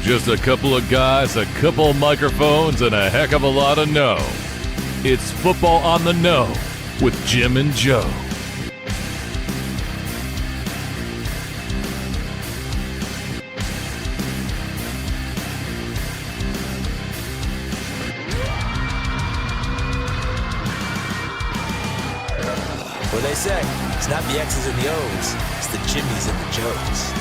Just a couple of guys, a couple of microphones, and a heck of a lot of know. It's Football on the Know with Jim and Joe. What they say, it's not the X's and the O's, it's the Jimmys and the Joes.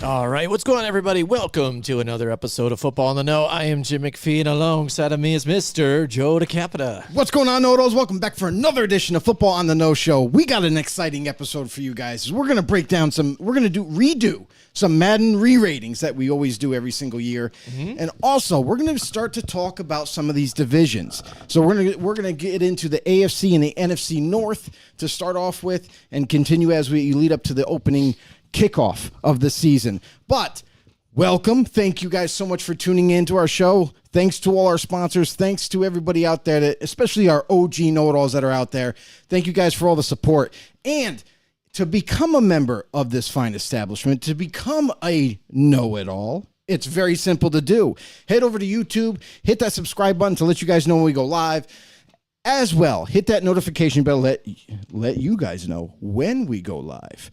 All right, what's going on, everybody? Welcome to another episode of Football on the Know. I am Jim McPhee, and alongside of me is Mr. Joe DeCapita. What's going on, Know-It-Alls? Welcome back for another edition of Football on the Know Show. We got an exciting episode for you guys. We're going to break down redo some Madden re-ratings that we always do every single year. And also, we're going to start to talk about some of these divisions. So we're going to get into the AFC and the NFC North to start off with and continue as we lead up to the opening kickoff of the season. But welcome. Thank you guys so much for tuning in to our show. Thanks to all our sponsors. Thanks to everybody out there, especially our OG know-it-alls that are out there. Thank you guys for all the support. And to become a member of this fine establishment, to become a know-it-all, it's very simple to do. Head over to YouTube, hit that subscribe button to let you guys know when we go live. As well, hit that notification bell, let you guys know when we go live.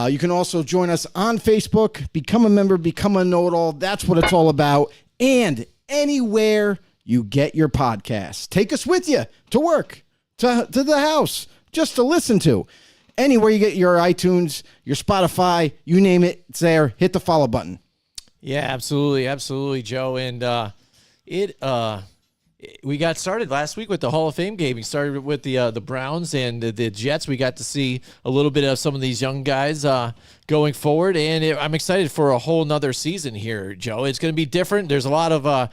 You can also join us on Facebook, become a member, become a know-it-all. That's what it's all about. And anywhere you get your podcasts, take us with you to work, to the house, just to listen to. Anywhere you get your iTunes, your Spotify, you name it, it's there. Hit the follow button. Yeah, absolutely, Joe. And we got started last week with the Hall of Fame game. We started with the Browns and the Jets. We got to see a little bit of some of these young guys going forward, and I'm excited for a whole nother season here, Joe. It's going to be different. There's a lot of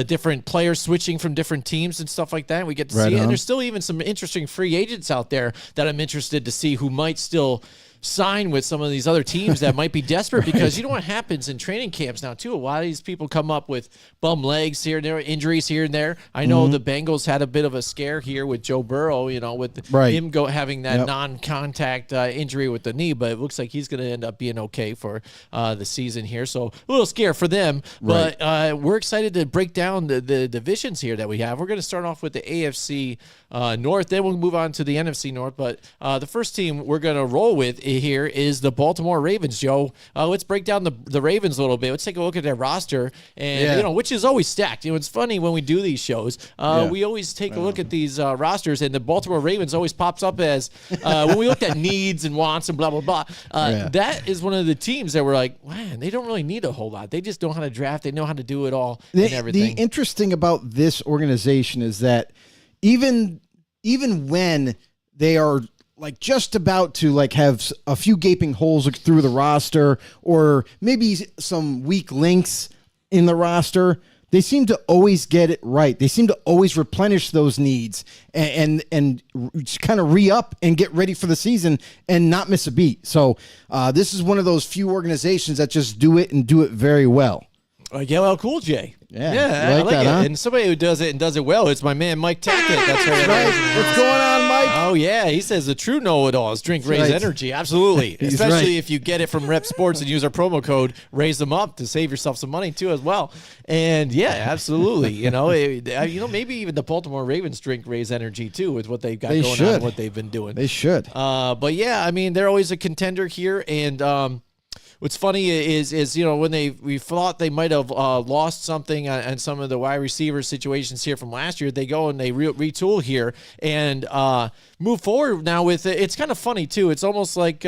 different players switching from different teams and stuff like that. We get to see it. And there's still even some interesting free agents out there that I'm interested to see who might still sign with some of these other teams that might be desperate because you know what happens in training camps now too. A lot of these people come up with bum legs here and there, injuries here and there. I know the Bengals had a bit of a scare here with Joe Burrow, with him having that non-contact injury with the knee, but it looks like he's going to end up being okay for the season here. So a little scare for them, but we're excited to break down the divisions here that we have. We're going to start off with the AFC North, then we'll move on to the NFC North, but the first team we're going to roll with here is the Baltimore Ravens, Joe. Let's break down the Ravens a little bit. Let's take a look at their roster, and which is always stacked. It's funny when we do these shows. We always take a look at these rosters, and the Baltimore Ravens always pops up as when we looked at needs and wants and blah blah blah. That is one of the teams that we're like, man, they don't really need a whole lot. They just know how to draft. They know how to do it all and everything. The interesting about this organization is that even when they are like just about to like have a few gaping holes through the roster or maybe some weak links in the roster, they seem to always get it right. They seem to always replenish those needs and kind of re-up and get ready for the season and not miss a beat. So this is one of those few organizations that just do it and do it very well. LL Cool J. Yeah, I like that, it. huh? And somebody who does it and does it well, it's my man Mike Tackett. That's right. What's going on, Mike? Oh, yeah. He says the true know-it-all is drink Raise Energy. Absolutely. Especially if you get it from Rep Sports and use our promo code Raise Them Up to save yourself some money, too, as well. And, yeah, absolutely. Maybe even the Baltimore Ravens drink Raise Energy, too, with what they've got going on and what they've been doing. They should. But, yeah, I mean, they're always a contender here. And, what's funny is when we thought they might have lost something on some of the wide receiver situations here from last year, they go and they retool here and move forward now with it. It's kind of funny too. It's almost like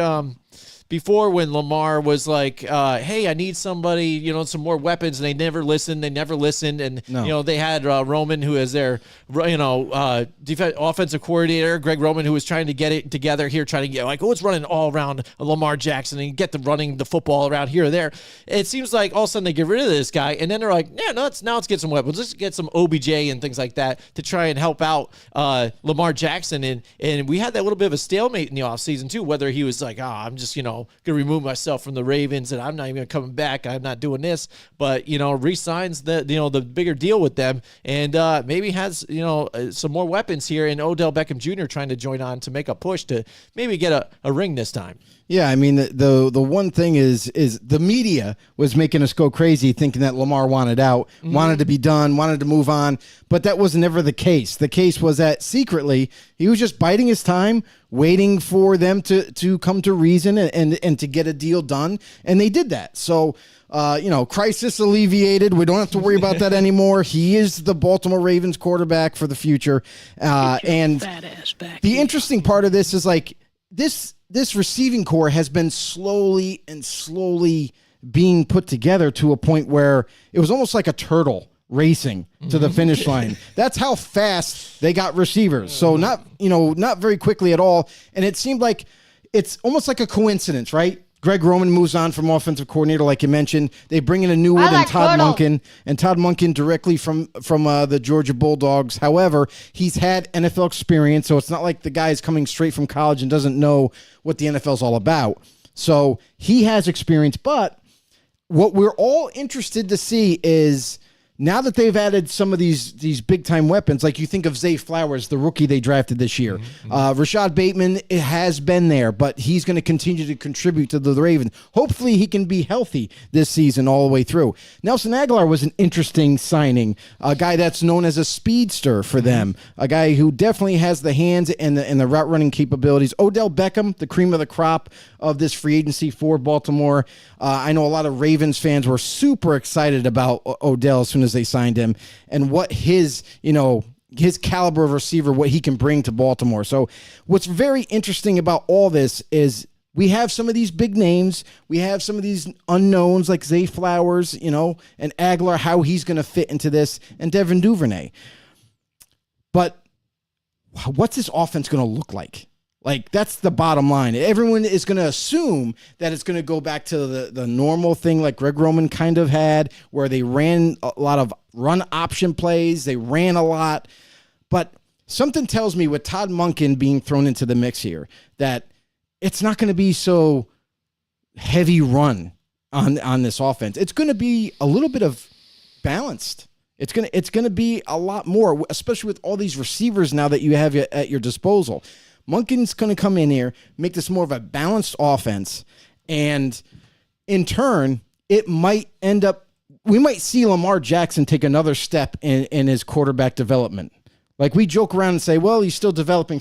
before when Lamar was like, hey, I need somebody, some more weapons, and they never listened. And, they had Roman, who is their, offensive coordinator, Greg Roman, who was trying to get it together here, trying to get it's running all around Lamar Jackson and get them running the football around here or there. It seems like all of a sudden they get rid of this guy, and then they're like, let's get some weapons. Let's get some OBJ and things like that to try and help out Lamar Jackson. And we had that little bit of a stalemate in the offseason, too, whether he was like, I'm just, going to remove myself from the Ravens and I'm not even coming back. I'm not doing this, but, re-signs the bigger deal with them and maybe has, some more weapons here, and Odell Beckham Jr. trying to join on to make a push to maybe get a ring this time. Yeah, I mean, the one thing is the media was making us go crazy thinking that Lamar wanted out, wanted to be done, wanted to move on, but that was never the case. The case was that secretly he was just biding his time, waiting for them to come to reason and to get a deal done, and they did that. So, crisis alleviated. We don't have to worry about that anymore. He is the Baltimore Ravens quarterback for the future. And the interesting part of this is like this receiving core has been slowly being put together to a point where it was almost like a turtle racing to the finish line. That's how fast they got receivers. So not very quickly at all. And it seemed like it's almost like a coincidence, right? Greg Roman moves on from offensive coordinator, like you mentioned. They bring in a new one, Todd Monken directly from the Georgia Bulldogs. However, he's had NFL experience, so it's not like the guy is coming straight from college and doesn't know what the NFL is all about. So he has experience, but what we're all interested to see is now that they've added some of these big-time weapons, like you think of Zay Flowers, the rookie they drafted this year. Rashad Bateman has been there, but he's going to continue to contribute to the Ravens. Hopefully he can be healthy this season all the way through. Nelson Aguilar was an interesting signing, a guy that's known as a speedster for them, a guy who definitely has the hands and the route-running capabilities. Odell Beckham, the cream of the crop of this free agency for Baltimore. I know a lot of Ravens fans were super excited about Odell as soon as they signed him and what his caliber of receiver, what he can bring to Baltimore. So what's very interesting about all this is we have some of these big names. We have some of these unknowns like Zay Flowers, and Aguilar, how he's going to fit into this, and Devin Duvernay. But what's this offense going to look like? Like, that's the bottom line. Everyone is going to assume that it's going to go back to the normal thing like Greg Roman kind of had, where they ran a lot of run option plays. They ran a lot. But something tells me with Todd Monken being thrown into the mix here that it's not going to be so heavy run on this offense. It's going to be a little bit of balanced. It's going to be a lot more, especially with all these receivers now that you have at your disposal. Monken's going to come in here, make this more of a balanced offense, and in turn, it might end up, we might see Lamar Jackson take another step in his quarterback development. Like, we joke around and say, well, he's still developing,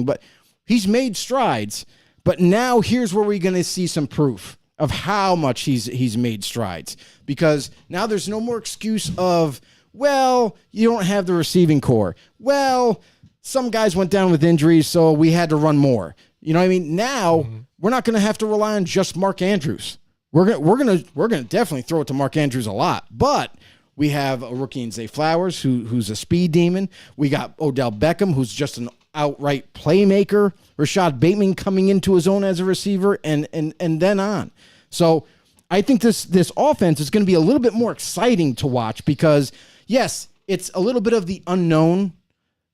but he's made strides. But now here's where we're going to see some proof of how much he's made strides, because now there's no more excuse of, well, you don't have the receiving core. Well, some guys went down with injuries, so we had to run more. You know what I mean? Now we're not going to have to rely on just Mark Andrews. We're gonna definitely throw it to Mark Andrews a lot, but we have a rookie in Zay Flowers who's a speed demon. We got Odell Beckham, who's just an outright playmaker. Rashad Bateman coming into his own as a receiver, and then on. So I think this offense is going to be a little bit more exciting to watch because, yes, it's a little bit of the unknown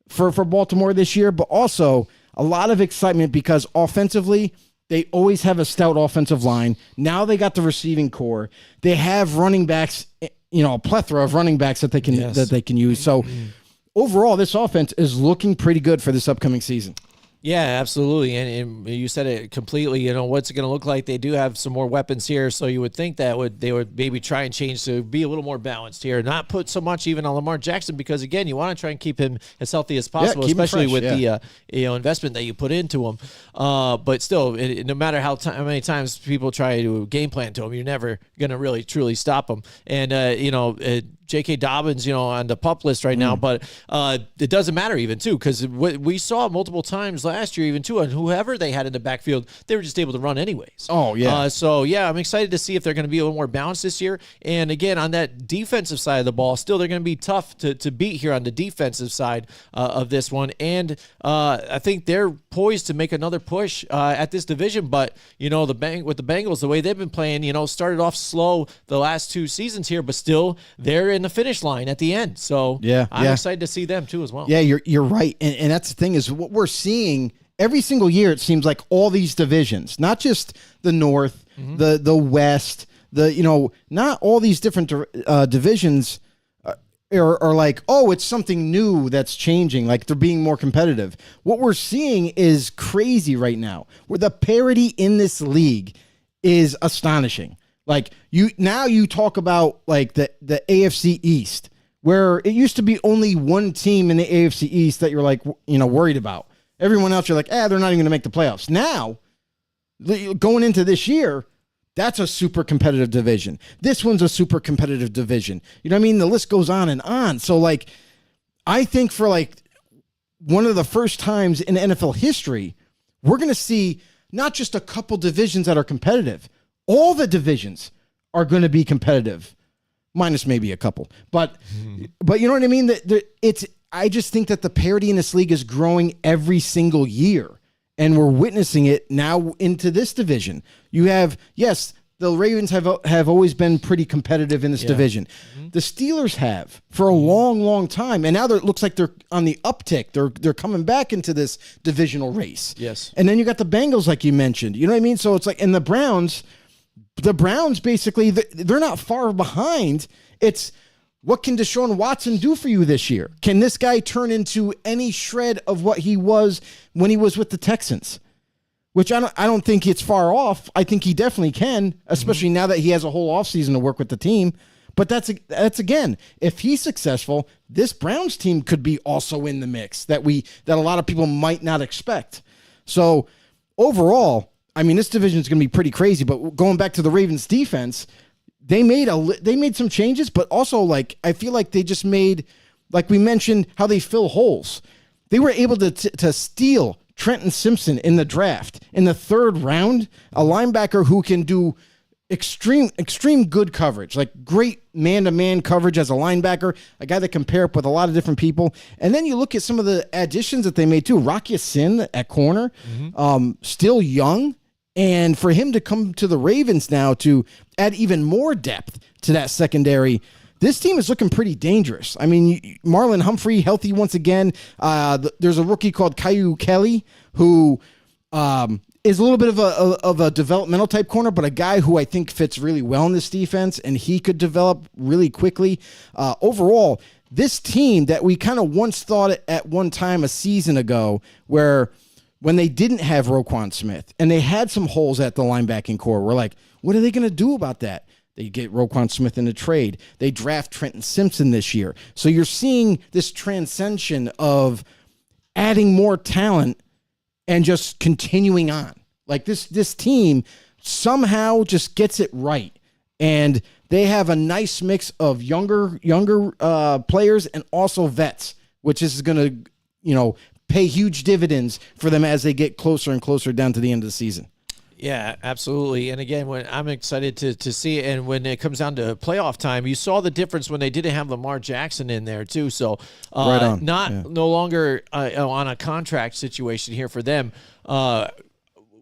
for Baltimore this year, but also a lot of excitement because offensively, they always have a stout offensive line. Now they got the receiving core. They have running backs, a plethora of running backs that they can use. So overall, this offense is looking pretty good for this upcoming season. Yeah, absolutely. And you said it completely. What's it going to look like? They do have some more weapons here, so you would think that they would maybe try and change to be a little more balanced here, not put so much even on Lamar Jackson because, again, you want to try and keep him as healthy as possible, especially with the investment that you put into him. But still, no matter how many times people try to game plan to him, you're never going to really truly stop him. And J.K. Dobbins, on the PUP list right now, but it doesn't matter even, too, because we saw multiple times last year even, too, and whoever they had in the backfield, they were just able to run anyways. Oh, yeah. I'm excited to see if they're going to be a little more balanced this year. And, again, on that defensive side of the ball, still they're going to be tough to beat here on the defensive side of this one. And I think they're poised to make another push at this division. But, with the Bengals, the way they've been playing, started off slow the last two seasons here, but still they're in the finish line at the end. So I'm excited to see them too as well. Yeah, you're right. And that's the thing is what we're seeing every single year it seems like all these divisions, not just the North, the West, not all these different divisions are like, oh, it's something new that's changing. Like they're being more competitive. What we're seeing is crazy right now, where the parity in this league is astonishing. Like you talk about like the AFC East, where it used to be only one team in the AFC East that you're like, worried about. Everyone else, you're like, they're not even going to make the playoffs. Now, going into this year, that's a super competitive division. This one's a super competitive division. You know what I mean? The list goes on and on. So, like, I think for, like, one of the first times in NFL history, we're going to see not just a couple divisions that are competitive. All the divisions are going to be competitive, minus maybe a couple. But you know what I mean? I just think that the parity in this league is growing every single year. And we're witnessing it now into this division. You have, yes, the Ravens have always been pretty competitive in this division. The Steelers have for a long, long time. And now it looks like they're on the uptick. They're coming back into this divisional race. Yes. And then you got the Bengals, like you mentioned. You know what I mean? So it's like, and the Browns basically, they're not far behind. It's, what can Deshaun Watson do for you this year? Can this guy turn into any shred of what he was when he was with the Texans? Which I don't think it's far off. I think he definitely can, especially now that he has a whole offseason to work with the team. But that's again, if he's successful, this Browns team could be also in the mix that a lot of people might not expect. So overall, I mean, this division is going to be pretty crazy. But going back to the Ravens defense, they made some changes, but also, like, I feel like they just made, like we mentioned, how they fill holes. They were able to steal Trenton Simpson in the draft in the 3rd round, a linebacker who can do extreme good coverage, like great man-to-man coverage as a linebacker, a guy that can pair up with a lot of different people. And then you look at some of the additions that they made too. Rocky Sin at corner, still young. And for him to come to the Ravens now to add even more depth to that secondary, this team is looking pretty dangerous. I mean, Marlon Humphrey, healthy once again. There's a rookie called Caillou Kelly who is a little bit of a developmental type corner, but a guy who I think fits really well in this defense, and he could develop really quickly. Overall, this team that we kind of once thought at one time a season ago where – when they didn't have Roquan Smith and they had some holes at the linebacking core, we're like, what are they going to do about that? They get Roquan Smith in a trade. They draft Trenton Simpson this year. So you're seeing this transcension of adding more talent and just continuing on. Like this team somehow just gets it right. And they have a nice mix of younger players and also vets, which is going to, pay huge dividends for them as they get closer and closer down to the end of the season. Yeah, absolutely. And again, when I'm excited to see it, and when it comes down to playoff time, you saw the difference when they didn't have Lamar Jackson in there too. So right on. No longer on a contract situation here for them.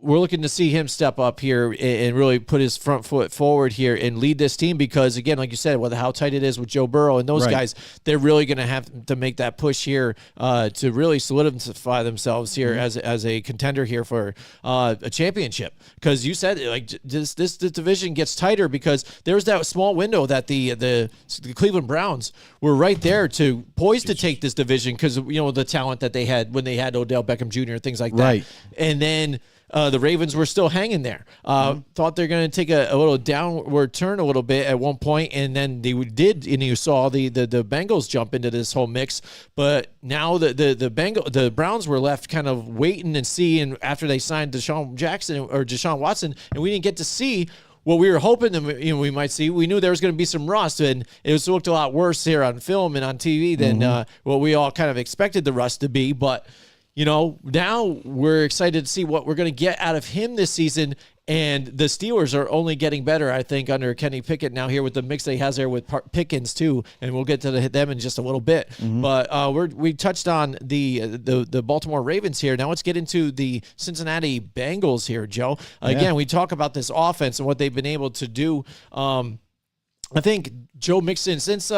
We're looking to see him step up here and really put his front foot forward here and lead this team because, again, like you said, with how tight it is with Joe Burrow and those guys, they're really going to have to make that push here to really solidify themselves here as a contender here for a championship. Because you said, like, this division gets tighter because there's that small window that the Cleveland Browns were right there to poised to take this division because, the talent that they had when they had Odell Beckham Jr. and things like that. Right. And then the Ravens were still hanging there. Thought they're going to take a little downward turn a little bit at one point, and then they did, and you saw the Bengals jump into this whole mix. But now the Browns were left kind of waiting and seeing after they signed Deshaun Watson, and we didn't get to see what we were hoping that we might see. We knew there was going to be some rust, and it looked a lot worse here on film and on TV than what we all kind of expected the rust to be. But now we're excited to see what we're going to get out of him this season. And the Steelers are only getting better, I think, under Kenny Pickett now here with the mix that he has there with Pickens too. And we'll get to them in just a little bit. But we touched on the Baltimore Ravens here. Now let's get into the Cincinnati Bengals here, Joe. Again, we talk about this offense and what they've been able to do. I think Joe Mixon, since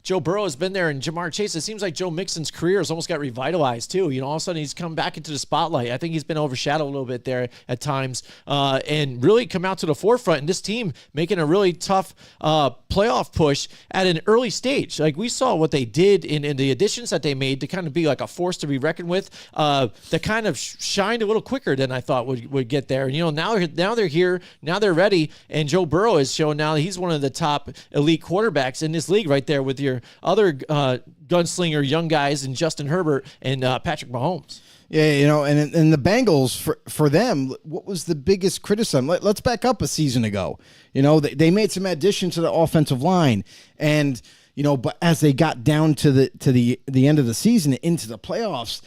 Joe Burrow has been there and Jamar Chase, it seems like Joe Mixon's career has almost got revitalized too. All of a sudden he's come back into the spotlight. I think he's been overshadowed a little bit there at times and really come out to the forefront. And this team making a really tough playoff push at an early stage. Like we saw what they did in the additions that they made to kind of be like a force to be reckoned with that kind of shined a little quicker than I thought would get there. And, now they're here, now they're ready. And Joe Burrow has shown now that he's one of the top elite quarterbacks in this league right there with your other gunslinger young guys and Justin Herbert and Patrick Mahomes. Yeah, and the Bengals, for them, what was the biggest criticism? Let's back up a season ago. They made some additions to the offensive line, and but as they got down to the end of the season into the playoffs,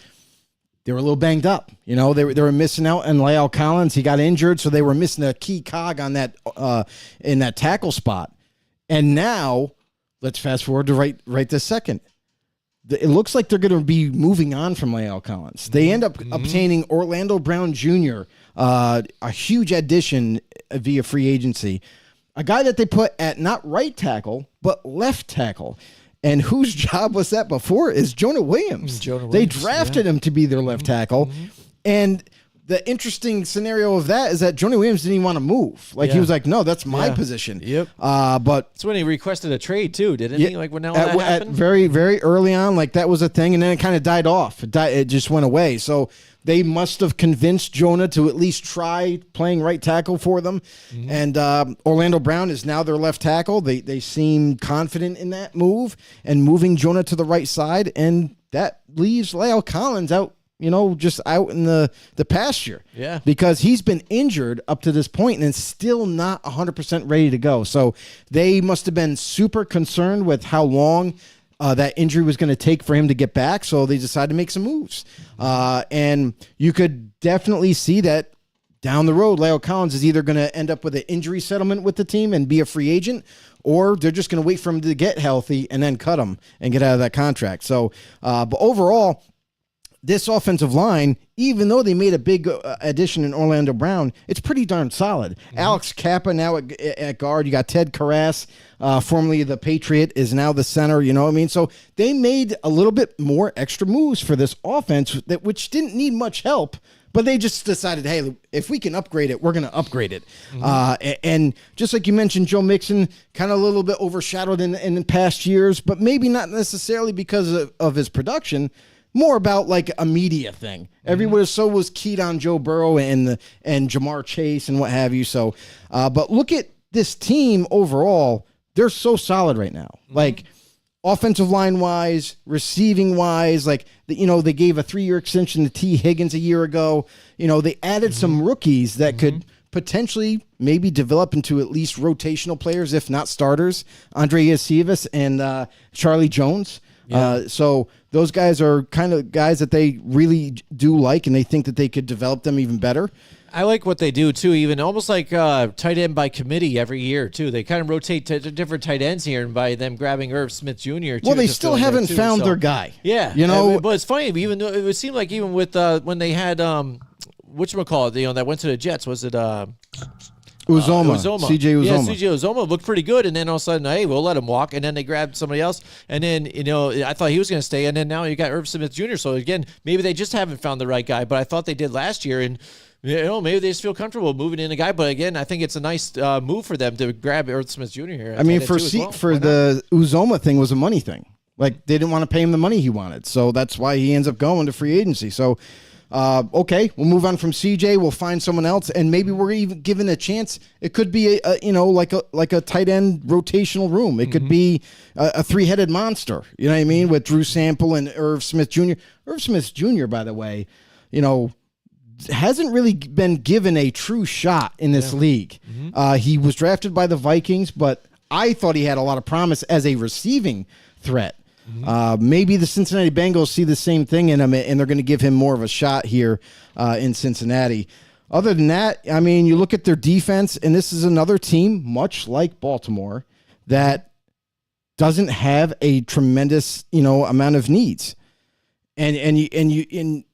they were a little banged up. They were missing out on La'el Collins. He got injured, so they were missing a key cog on that in that tackle spot. And now, let's fast forward to right this second. It looks like they're going to be moving on from La'el Collins. They end up obtaining Orlando Brown Jr., a huge addition via free agency, a guy that they put at not right tackle, but left tackle. And whose job was that before is Jonah Williams. They drafted him to be their left tackle. And the interesting scenario of that is that Jonah Williams didn't even want to move. He was like, no, that's my position. Yep. But it's when he requested a trade too, didn't he? Like when that happened? Very, very early on, that was a thing, and then it kind of died off. It just went away. So they must have convinced Jonah to at least try playing right tackle for them. And Orlando Brown is now their left tackle. They seem confident in that move and moving Jonah to the right side, and that leaves La'el Collins out. Just out in the pasture. Yeah. Because he's been injured up to this point and still not 100% ready to go. So they must have been super concerned with how long that injury was going to take for him to get back. So they decided to make some moves. And you could definitely see that down the road, La'el Collins is either going to end up with an injury settlement with the team and be a free agent, or they're just going to wait for him to get healthy and then cut him and get out of that contract. So, but overall, this offensive line, even though they made a big addition in Orlando Brown, it's pretty darn solid. Alex Kappa now at guard. You got Ted Karras, formerly the Patriot, is now the center. You know what I mean? So they made a little bit more extra moves for this offense, which didn't need much help, but they just decided, hey, if we can upgrade it, we're going to upgrade it. And just like you mentioned, Joe Mixon, kind of a little bit overshadowed in past years, but maybe not necessarily because of his production. More about a media thing. Everyone was keyed on Joe Burrow and Jamar Chase and what have you. So, but look at this team overall. They're so solid right now. Offensive line wise, receiving wise, they gave a 3-year extension to T. Higgins a year ago. They added some rookies that could potentially maybe develop into at least rotational players, if not starters. Andre Iosivas and Charlie Jones. Yeah. So those guys are kind of guys that they really do like, and they think that they could develop them even better. I like what they do, too, even almost like tight end by committee every year, too. They kind of rotate to different tight ends here, and by them grabbing Irv Smith Jr., too. Well, they still haven't found their guy. Yeah. But it's funny, even though it would seem like even with when they had, whatchamacallit, that went to the Jets, was it Uzoma. CJ Uzoma. Yeah, CJ Uzoma looked pretty good, and then all of a sudden, hey, we'll let him walk, and then they grabbed somebody else, and then, I thought he was going to stay, and then now you got Irv Smith Jr., so again, maybe they just haven't found the right guy, but I thought they did last year, and maybe they just feel comfortable moving in a guy, but again, I think it's a nice move for them to grab Irv Smith Jr. here. I mean, for the Uzoma thing was a money thing. They didn't want to pay him the money he wanted, so that's why he ends up going to free agency. So, okay, we'll move on from CJ. We'll find someone else, and maybe we're even given a chance. It could be like a tight end rotational room. It could be a 3-headed monster. You know what I mean? With Drew Sample and Irv Smith Jr. Irv Smith Jr., by the way, hasn't really been given a true shot in this league. He was drafted by the Vikings, but I thought he had a lot of promise as a receiving threat. Maybe the Cincinnati Bengals see the same thing in him, and they're going to give him more of a shot here in Cincinnati. Other than that, I mean, you look at their defense, and this is another team, much like Baltimore, that doesn't have a tremendous, amount of needs. And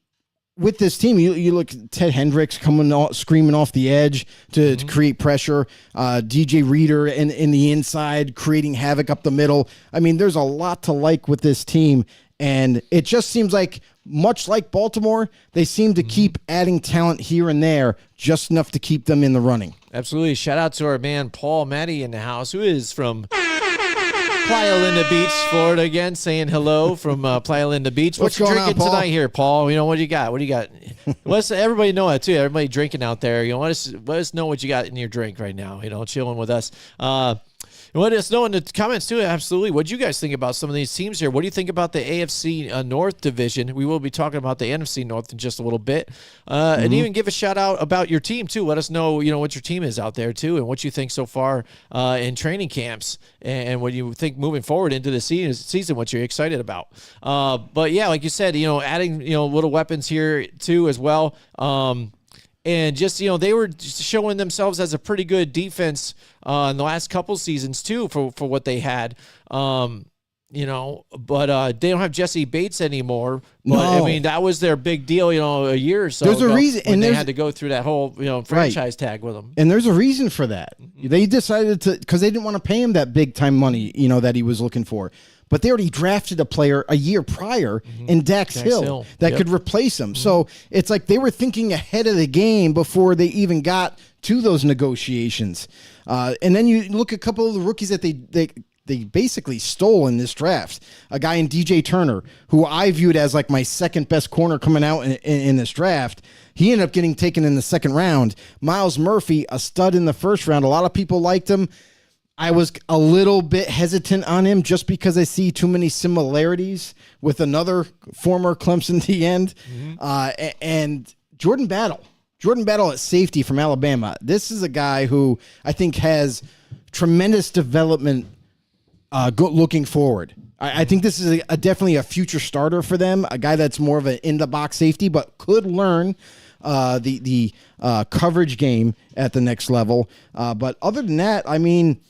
with this team, you look at Ted Hendricks screaming off the edge to create pressure. DJ Reader in the inside, creating havoc up the middle. I mean, there's a lot to like with this team. And it just seems like, much like Baltimore, they seem to keep adding talent here and there, just enough to keep them in the running. Absolutely. Shout out to our man, Paul Matty in the house, who is from Playa Linda Beach, Florida again, saying hello from Playa Linda Beach. What's you going drinking on, Paul? tonight here, Paul? You know, what do you got? What do you got? Everybody know that, too. Everybody drinking out there. You know, let us know what you got in your drink right now, you know, chilling with us. Let us know in the comments, too, absolutely. What do you guys think about some of these teams here? What do you think about the AFC North division? We will be talking about the NFC North in just a little bit. And even give a shout-out about your team, too. Let us know, you know, what your team is out there, too, and what you think so far in training camps and what you think moving forward into the season, what you're excited about. But, yeah, like you said, you know, adding, you know, little weapons here, too, as well. And just, you know, they were showing themselves as a pretty good defense in the last couple seasons, too, for what they had. You know, but they don't have Jesse Bates anymore. But, No. I mean, that was their big deal, you know, a year or so There's a ago reason- when and they there's- had to go through that whole, you know, franchise tag with them. And there's a reason for that. They decided to, because they didn't want to pay him that big time money, you know, that he was looking for. But they already drafted a player a year prior in Dax Hill that could replace him. So it's like they were thinking ahead of the game before they even got to those negotiations. And then you look at a couple of the rookies that they basically stole in this draft. A guy in DJ Turner, who I viewed as like my second best corner coming out in this draft. He ended up getting taken in the second round. Miles Murphy, a stud in the first round. A lot of people liked him. I was a little bit hesitant on him just because I see too many similarities with another former Clemson DN. And Jordan Battle at safety from Alabama. This is a guy who I think has tremendous development looking forward. I think this is definitely a future starter for them, a guy that's more of an in-the-box safety, but could learn the coverage game at the next level. But other than that, I mean,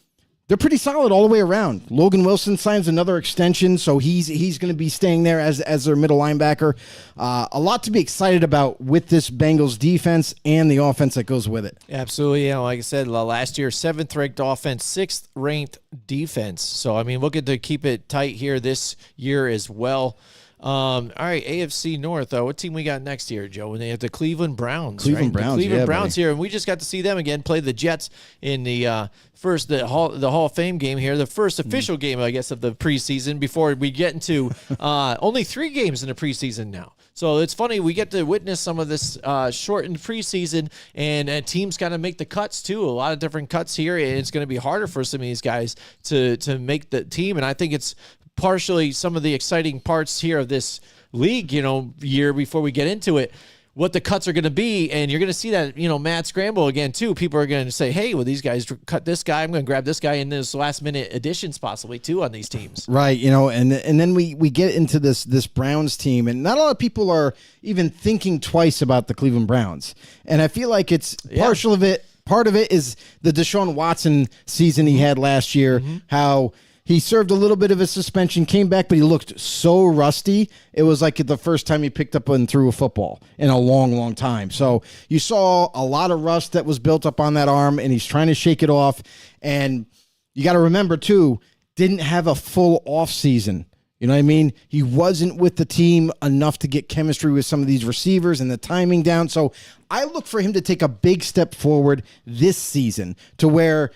they're pretty solid all the way around. Logan Wilson signs another extension, so he's going to be staying there as their middle linebacker. A lot to be excited about with this Bengals defense and the offense that goes with it. Absolutely. Yeah, like I said, last year, 7th-ranked offense, 6th-ranked defense. So, I mean, looking to keep it tight here this year as well. All right, AFC North. What team we got next year, Joe? When they have the Cleveland Browns. Cleveland Browns, The Cleveland yeah, Browns buddy. here, and we just got to see them again play the Jets in the Hall of Fame game here, the first official game, I guess, of the preseason before we get into only 3 games in the preseason now. So it's funny, we get to witness some of this shortened preseason, and teams got to make the cuts too. A lot of different cuts here, and it's going to be harder for some of these guys to make the team. And I think it's partially some of the exciting parts here of this league, you know, year before we get into it, what the cuts are going to be. And you're going to see that, you know, mad scramble again, too. People are going to say, hey, well, these guys cut this guy. I'm going to grab this guy in this last minute additions possibly, too, on these teams. Right, you know, and then we get into this Browns team, and not a lot of people are even thinking twice about the Cleveland Browns. And I feel like it's partial of it. Part of it is the Deshaun Watson season he had last year, how he served a little bit of a suspension, came back, but he looked so rusty. It was like the first time he picked up and threw a football in a long, long time. So you saw a lot of rust that was built up on that arm, and he's trying to shake it off. And you got to remember, too, didn't have a full off season. You know what I mean? He wasn't with the team enough to get chemistry with some of these receivers and the timing down. So I look for him to take a big step forward this season to where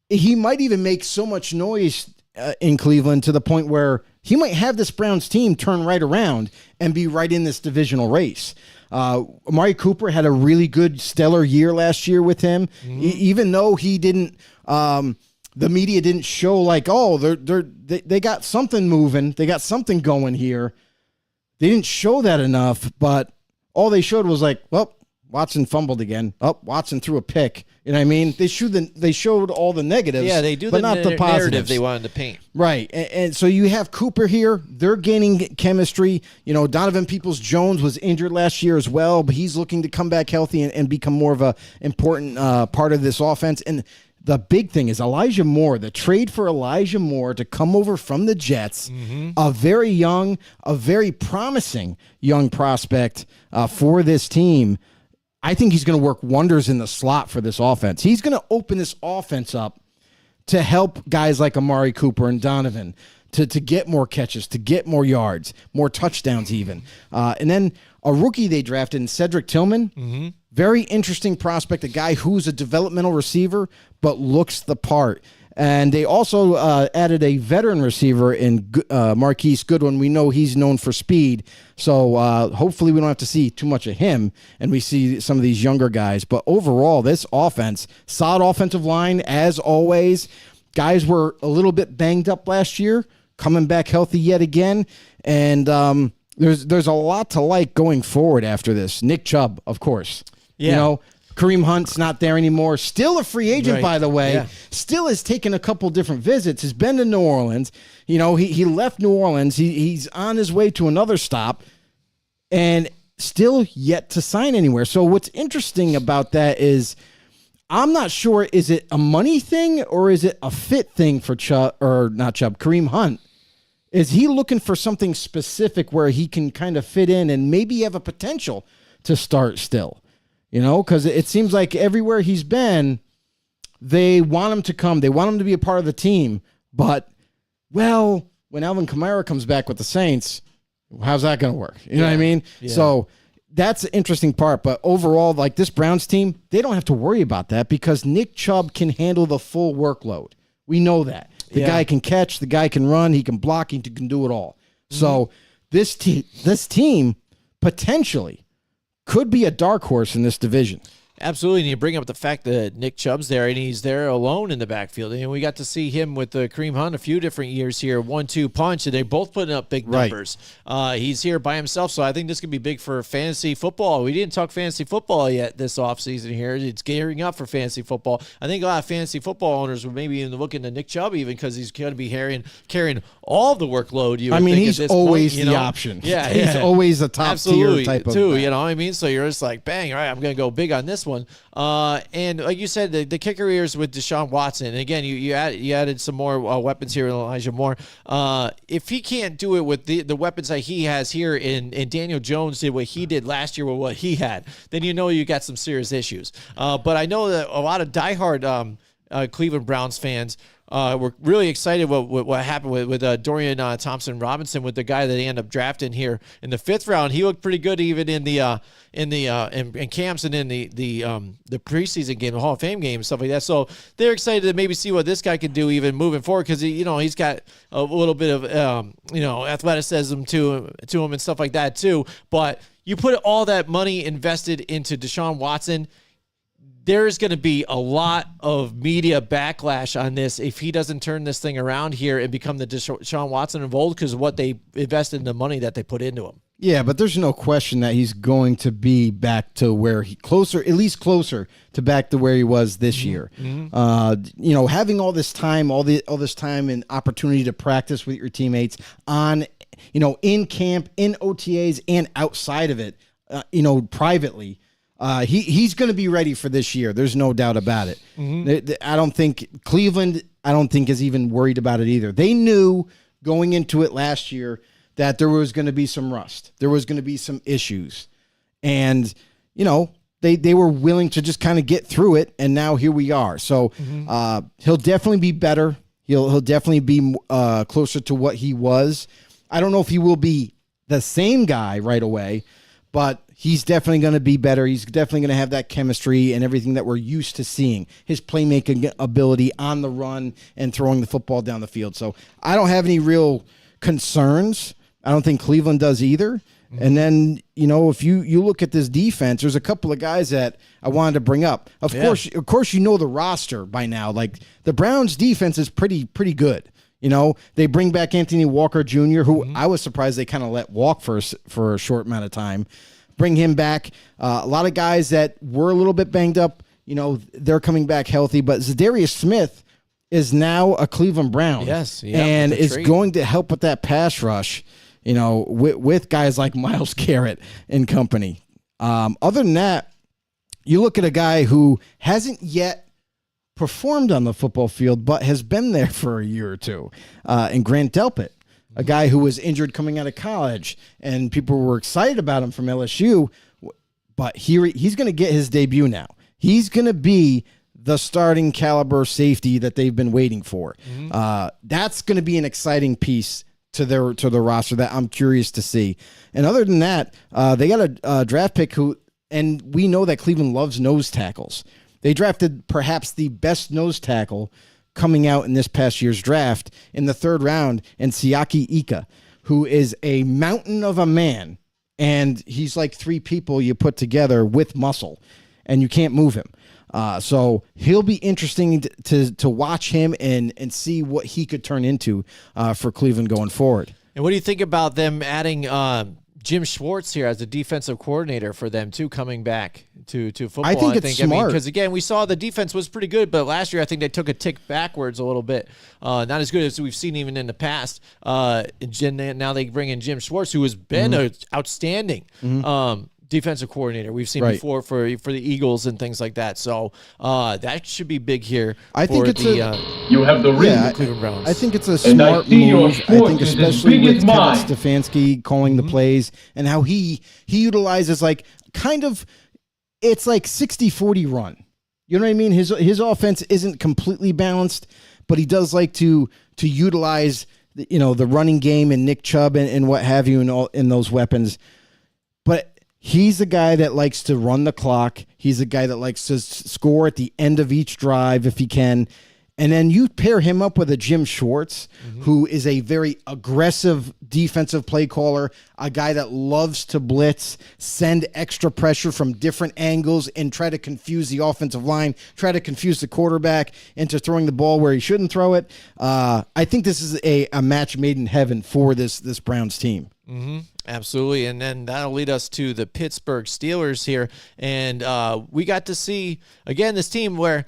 he might even make so much noise in Cleveland to the point where he might have this Browns team turn right around and be right in this divisional race. Amari Cooper had a really good, stellar year last year with him, even though he didn't. The media didn't show like, oh, they got something moving, they got something going here. They didn't show that enough, but all they showed was like, well, Watson fumbled again. Oh, Watson threw a pick. You know what I mean? They showed all the negatives. Yeah, they do but not the narrative positives they wanted to paint. Right. And so you have Cooper here. They're gaining chemistry. You know, Donovan Peoples-Jones was injured last year as well, but he's looking to come back healthy and become more of a important part of this offense. And the big thing is Elijah Moore, the trade for Elijah Moore to come over from the Jets, a very promising young prospect for this team. I think he's going to work wonders in the slot for this offense. He's going to open this offense up to help guys like Amari Cooper and Donovan to get more catches, to get more yards, more touchdowns even. And then a rookie they drafted in Cedric Tillman, very interesting prospect, a guy who's a developmental receiver but looks the part. And they also added a veteran receiver in Marquise Goodwin. We know he's known for speed, so hopefully we don't have to see too much of him, and we see some of these younger guys. But overall, this offense, solid offensive line, as always. Guys were a little bit banged up last year, coming back healthy yet again, and there's a lot to like going forward after this. Nick Chubb, of course. Yeah. You know, Kareem Hunt's not there anymore. Still a free agent, by the way. Yeah. Still has taken a couple different visits. Has been to New Orleans. You know, he left New Orleans. He's on his way to another stop, and still yet to sign anywhere. So what's interesting about that is I'm not sure, is it a money thing or is it a fit thing for Kareem Hunt? Is he looking for something specific where he can kind of fit in and maybe have a potential to start still? You know, because it seems like everywhere he's been, they want him to come. They want him to be a part of the team. But, well, when Alvin Kamara comes back with the Saints, how's that going to work? You know what I mean? Yeah. So that's the interesting part. But overall, like this Browns team, they don't have to worry about that because Nick Chubb can handle the full workload. We know that. The guy can catch, the guy can run, he can block, he can do it all. So this team potentially could be a dark horse in this division. Absolutely, and you bring up the fact that Nick Chubb's there, and he's there alone in the backfield. And we got to see him with Kareem Hunt a few different years here, 1-2 punch, and they both putting up big numbers. He's here by himself, so I think this could be big for fantasy football. We didn't talk fantasy football yet this offseason here. It's gearing up for fantasy football. I think a lot of fantasy football owners would maybe even look into Nick Chubb even because he's going to be carrying all the workload. He's always the option. Yeah, he's always a top tier type of too. You know what I mean? So you're just like, bang, all right, I'm going to go big on this one. And like you said, the kicker here is with Deshaun Watson. And again, you added some more weapons here in Elijah Moore. If he can't do it with the weapons that he has here, and Daniel Jones did what he did last year with what he had, then you know you got some serious issues. But I know that a lot of diehard Cleveland Browns fans we're really excited what happened with Dorian Thompson-Robinson, with the guy that they ended up drafting here in the 5th round. He looked pretty good even in camps and in the preseason game, the Hall of Fame game, and stuff like that. So they're excited to maybe see what this guy can do even moving forward because he's got a little bit of athleticism to him and stuff like that too. But you put all that money invested into Deshaun Watson, there's going to be a lot of media backlash on this if he doesn't turn this thing around here and become the Deshaun Watson of old because of what they invested in the money that they put into him. Yeah, but there's no question that he's going to be back to where at least closer to back to where he was this year. Mm-hmm. Having all this time and opportunity to practice with your teammates in camp, in OTAs, and outside of it, privately. He's going to be ready for this year. There's no doubt about it. Mm-hmm. I don't think Cleveland is even worried about it either. They knew going into it last year that there was going to be some rust. There was going to be some issues. And, they were willing to just kind of get through it, and now here we are. So he'll definitely be better. He'll definitely be closer to what he was. I don't know if he will be the same guy right away, but he's definitely going to be better. He's definitely going to have that chemistry and everything that we're used to seeing. His playmaking ability on the run and throwing the football down the field. So I don't have any real concerns. I don't think Cleveland does either. Mm-hmm. And then, if you look at this defense, there's a couple of guys that I wanted to bring up. Of course, the roster by now. Like the Browns defense is pretty good. They bring back Anthony Walker Jr., who I was surprised they kind of let walk for a short amount of time. Bring him back. A lot of guys that were a little bit banged up, they're coming back healthy. But Zadarius Smith is now a Cleveland Brown. Yes. And is going to help with that pass rush, with guys like Myles Garrett and company. Other than that, you look at a guy who hasn't yet performed on the football field, but has been there for a year or two. And Grant Delpit, a guy who was injured coming out of college, and people were excited about him from LSU. But he's going to get his debut now. He's going to be the starting caliber safety that they've been waiting for. That's going to be an exciting piece to the roster that I'm curious to see. And other than that, they got a draft pick and we know that Cleveland loves nose tackles. They drafted perhaps the best nose tackle coming out in this past year's draft in the 3rd round, in Siaki Ika, who is a mountain of a man, and he's like 3 people you put together with muscle, and you can't move him. So he'll be interesting to watch him and see what he could turn into for Cleveland going forward. And what do you think about them adding Jim Schwartz here as the defensive coordinator for them too, coming back to football? I think it's smart. Because again, we saw the defense was pretty good, but last year I think they took a tick backwards a little bit. Not as good as we've seen even in the past. Now they bring in Jim Schwartz, who has been an outstanding defensive coordinator we've seen before for the Eagles and things like that. So that should be big here. I think it's you have the ring. The Cleveland Browns. I think it's a smart move. I think especially with Kevin Stefanski calling the plays and how he utilizes it's like 60-40 run. You know what I mean? His offense isn't completely balanced, but he does like to utilize the running game and Nick Chubb and what have you in those weapons. But he's a guy that likes to run the clock. He's a guy that likes to score at the end of each drive if he can. And then you pair him up with a Jim Schwartz, who is a very aggressive defensive play caller, a guy that loves to blitz, send extra pressure from different angles, and try to confuse the offensive line, try to confuse the quarterback into throwing the ball where he shouldn't throw it. I think this is a match made in heaven for this Browns team. Absolutely. And then that'll lead us to the Pittsburgh Steelers here. And we got to see, again, this team where,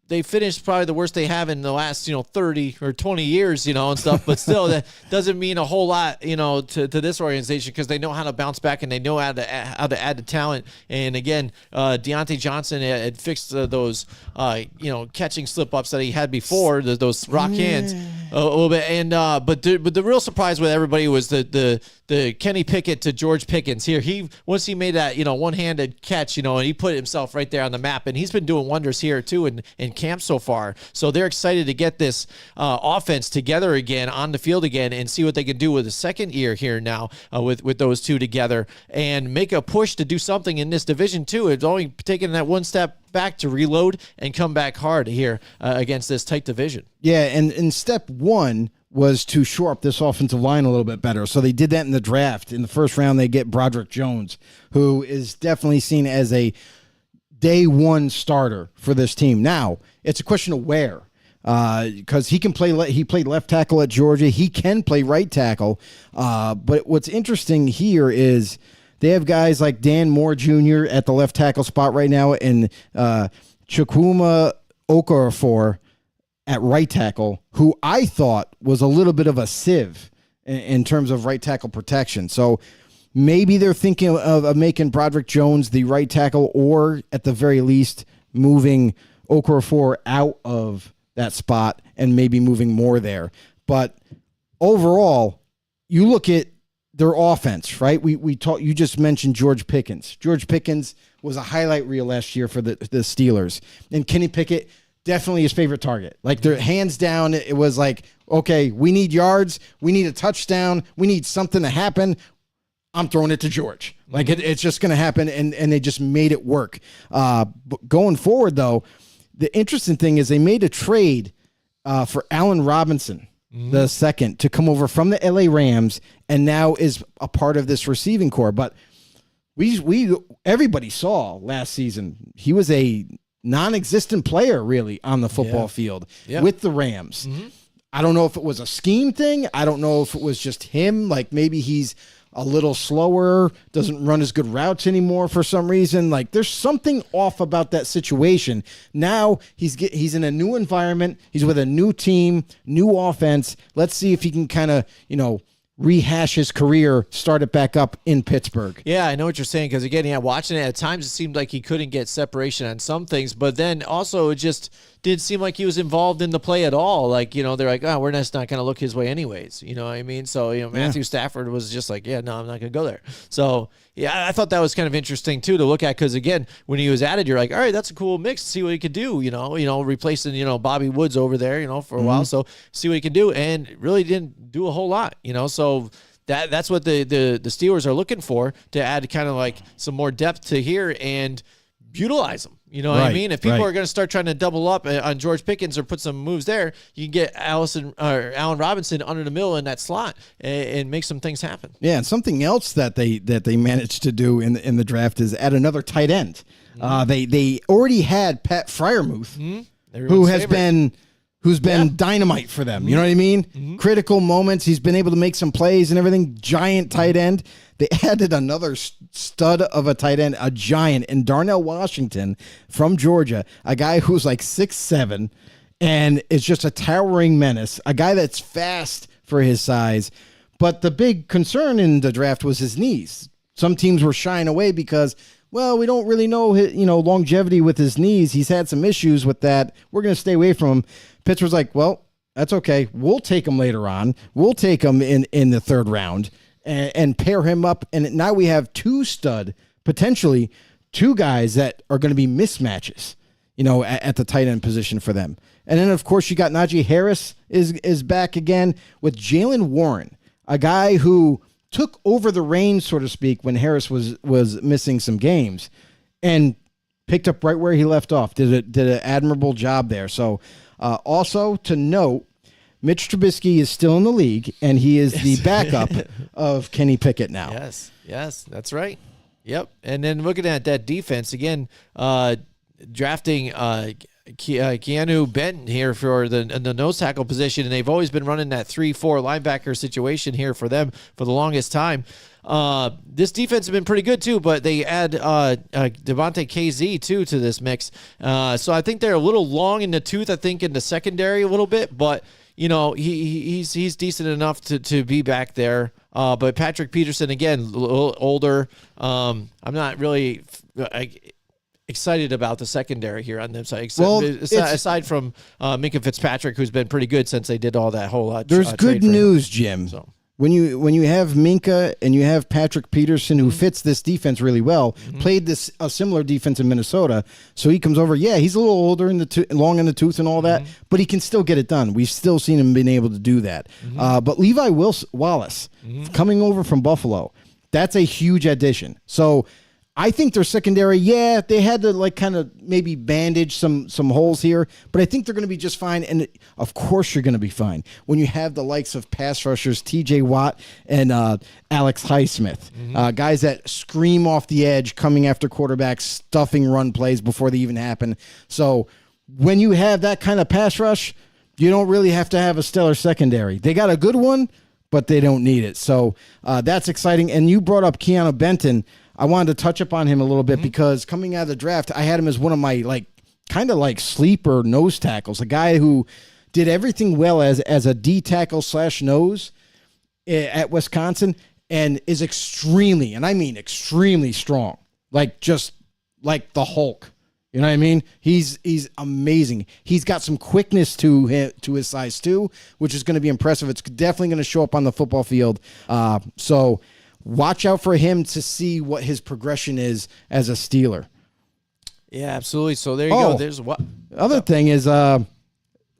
they finished probably the worst they have in the last, 30 or 20 years, and stuff. But still, that doesn't mean a whole lot, to this organization, because they know how to bounce back and they know how to add the talent. And again, Deontay Johnson had fixed those, catching slip ups that he had before, those rock hands a little bit. And but the real surprise with everybody was the Kenny Pickett to George Pickens here. Once he made that one-handed catch, and he put himself right there on the map, and he's been doing wonders here too in camp so far. So they're excited to get this offense together again on the field again and see what they can do with the second year here now with those two together and make a push to do something in this division too. It's only taking that one step back to reload and come back hard here against this tight division. Yeah, and in step one was to shore up this offensive line a little bit better. So they did that in the draft. In the first round, they get Broderick Jones, who is definitely seen as a day one starter for this team. Now, it's a question of where, because he can play. He played left tackle at Georgia. He can play right tackle. But what's interesting here is they have guys like Dan Moore Jr. at the left tackle spot right now, and Chukwuma Okorafor at right tackle, who I thought was a little bit of a sieve in terms of right tackle protection. So maybe they're thinking of making Broderick Jones the right tackle, or at the very least moving Okorafor out of that spot and maybe moving more there. But overall, you look at their offense, right? You just mentioned George Pickens. George Pickens was a highlight reel last year for the Steelers. And Kenny Pickett, definitely his favorite target. Like, their hands down, it was like, okay, we need yards, we need a touchdown, we need something to happen. I'm throwing it to George. Like, it's just going to happen, and they just made it work. But going forward, though, the interesting thing is they made a trade for Allen Robinson, the second, to come over from the LA Rams, and now is a part of this receiving core. But everybody saw last season he was a non-existent player, really, on the football field with the Rams. I don't know if it was a scheme thing. I don't know if it was just him. Like, maybe he's a little slower, doesn't run as good routes anymore for some reason. Like, there's something off about that situation. Now he's in a new environment. He's with a new team, new offense. Let's see if he can kind of, rehash his career, start it back up in Pittsburgh. Yeah, I know what you're saying, because again, watching it at times, it seemed like he couldn't get separation on some things, but then also it just didn't seem like he was involved in the play at all. Like, they're like, oh, we're just not going to look his way anyways. You know what I mean? So, Matthew Stafford was just like, yeah, no, I'm not going to go there. So, yeah, I thought that was kind of interesting too to look at, because again, when he was at it, you're like, all right, that's a cool mix. See what he could do. Replacing Bobby Woods over there, for a while. So see what he can do, and really didn't do a whole lot. So that's what the Steelers are looking for, to add kind of like some more depth to here and utilize them. You know what I mean? If people are going to start trying to double up on George Pickens or put some moves there, you can get Allen Robinson under the middle in that slot and make some things happen. Yeah, and something else that they managed to do in the draft is add another tight end. They already had Pat Freiermuth, who's been dynamite for them. You know what I mean? Critical moments. He's been able to make some plays and everything. Giant tight end. They added another stud of a tight end, a giant, in Darnell Washington from Georgia, a guy who's like 6'7", and is just a towering menace, a guy that's fast for his size. But the big concern in the draft was his knees. Some teams were shying away because, well, we don't really know his, longevity with his knees. He's had some issues with that. We're going to stay away from him. Pittsburgh's like, well, that's okay. We'll take him later on. We'll take him in the third round and pair him up. And now we have potentially two guys that are going to be mismatches, at the tight end position for them. And then, of course, you got Najee Harris is back again with Jalen Warren, a guy who took over the reins, so to speak, when Harris was missing some games, and picked up right where he left off. Did an admirable job there. So also to note, Mitch Trubisky is still in the league, and he is the backup of Kenny Pickett now. Yes, that's right. Yep. And then looking at that defense again, drafting Keanu Benton here for the nose tackle position, and they've always been running that 3-4 linebacker situation here for them for the longest time. This defense has been pretty good too, but they add Devontae KZ too to this mix. So I think they're a little long in the tooth, I think, in the secondary a little bit, but he's decent enough to be back there. But Patrick Peterson, again, a little older. I'm not really excited about the secondary here on them side. Aside from Minkah Fitzpatrick, who's been pretty good since they did all that whole lot. There's good news, Jim. So. When you have Minkah and you have Patrick Peterson, who fits this defense really well, played a similar defense in Minnesota, so he comes over. Yeah, he's a little older long in the tooth and all that, but he can still get it done. We've still seen him being able to do that. But Levi Wallace coming over from Buffalo, that's a huge addition. So I think their secondary, they had to kind of maybe bandage some holes here, but I think they're going to be just fine. And of course you're going to be fine when you have the likes of pass rushers TJ Watt and Alex Highsmith, guys that scream off the edge, coming after quarterbacks, stuffing run plays before they even happen. So when you have that kind of pass rush, you don't really have to have a stellar secondary. They got a good one, but they don't need it. So that's exciting. And you brought up Keanu Benton. I wanted to touch up on him a little bit because coming out of the draft, I had him as one of my kind of sleeper nose tackles, a guy who did everything well as a D tackle / nose at Wisconsin, and is extremely, and I mean extremely strong, just like the Hulk. You know what I mean? He's amazing. He's got some quickness to his size too, which is going to be impressive. It's definitely going to show up on the football field. So watch out for him to see what his progression is as a Steeler. Yeah, absolutely. So there you go. There's what. Other thing is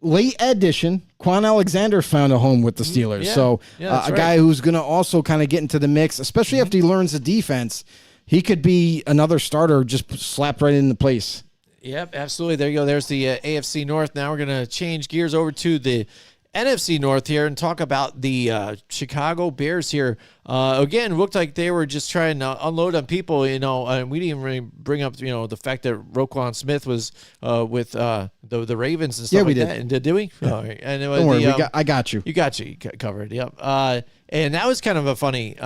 late addition. Quan Alexander found a home with the Steelers. So a guy who's going to also kind of get into the mix, especially after he learns the defense. He could be another starter just slapped right into place. Yep, absolutely. There you go. There's the AFC North. Now we're going to change gears over to the NFC North here and talk about the Chicago Bears here. Again, looked like they were just trying to unload on people, and we didn't really bring up, the fact that Roquan Smith was with the Ravens and stuff like that. And did we? Yeah. All right. And it was Don't worry, I got you. You got you covered. Yep. And that was kind of a funny,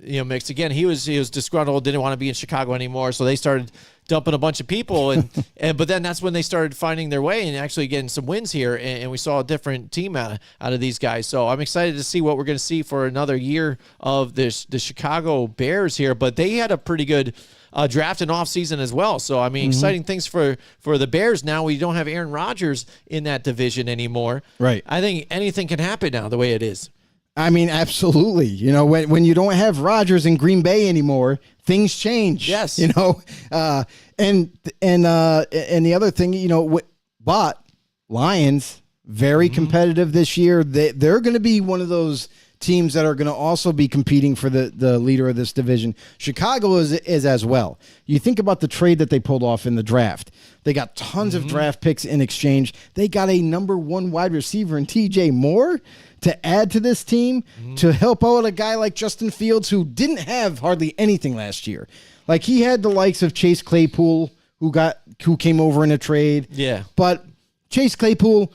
mix. Again, he was disgruntled, didn't want to be in Chicago anymore, so they started dumping a bunch of people, but then that's when they started finding their way and actually getting some wins here, and we saw a different team out of these guys. So I'm excited to see what we're going to see for another year of the Chicago Bears here. But they had a pretty good draft and offseason as well. So, I mean, exciting things for the Bears. Now we don't have Aaron Rodgers in that division anymore. Right. I think anything can happen now the way it is. I mean, absolutely. You know, when you don't have Rodgers in Green Bay anymore, things change. Yes. You know, and the other thing, you know, but Lions very competitive this year. They're going to be one of those teams that are going to also be competing for the leader of this division. Chicago is as well. You think about the trade that they pulled off in the draft. They got tons of draft picks in exchange. They got a number 1 wide receiver in TJ Moore to add to this team to help out a guy like Justin Fields, who didn't have hardly anything last year. Like, he had the likes of Chase Claypool, who came over in a trade. Yeah. But Chase Claypool,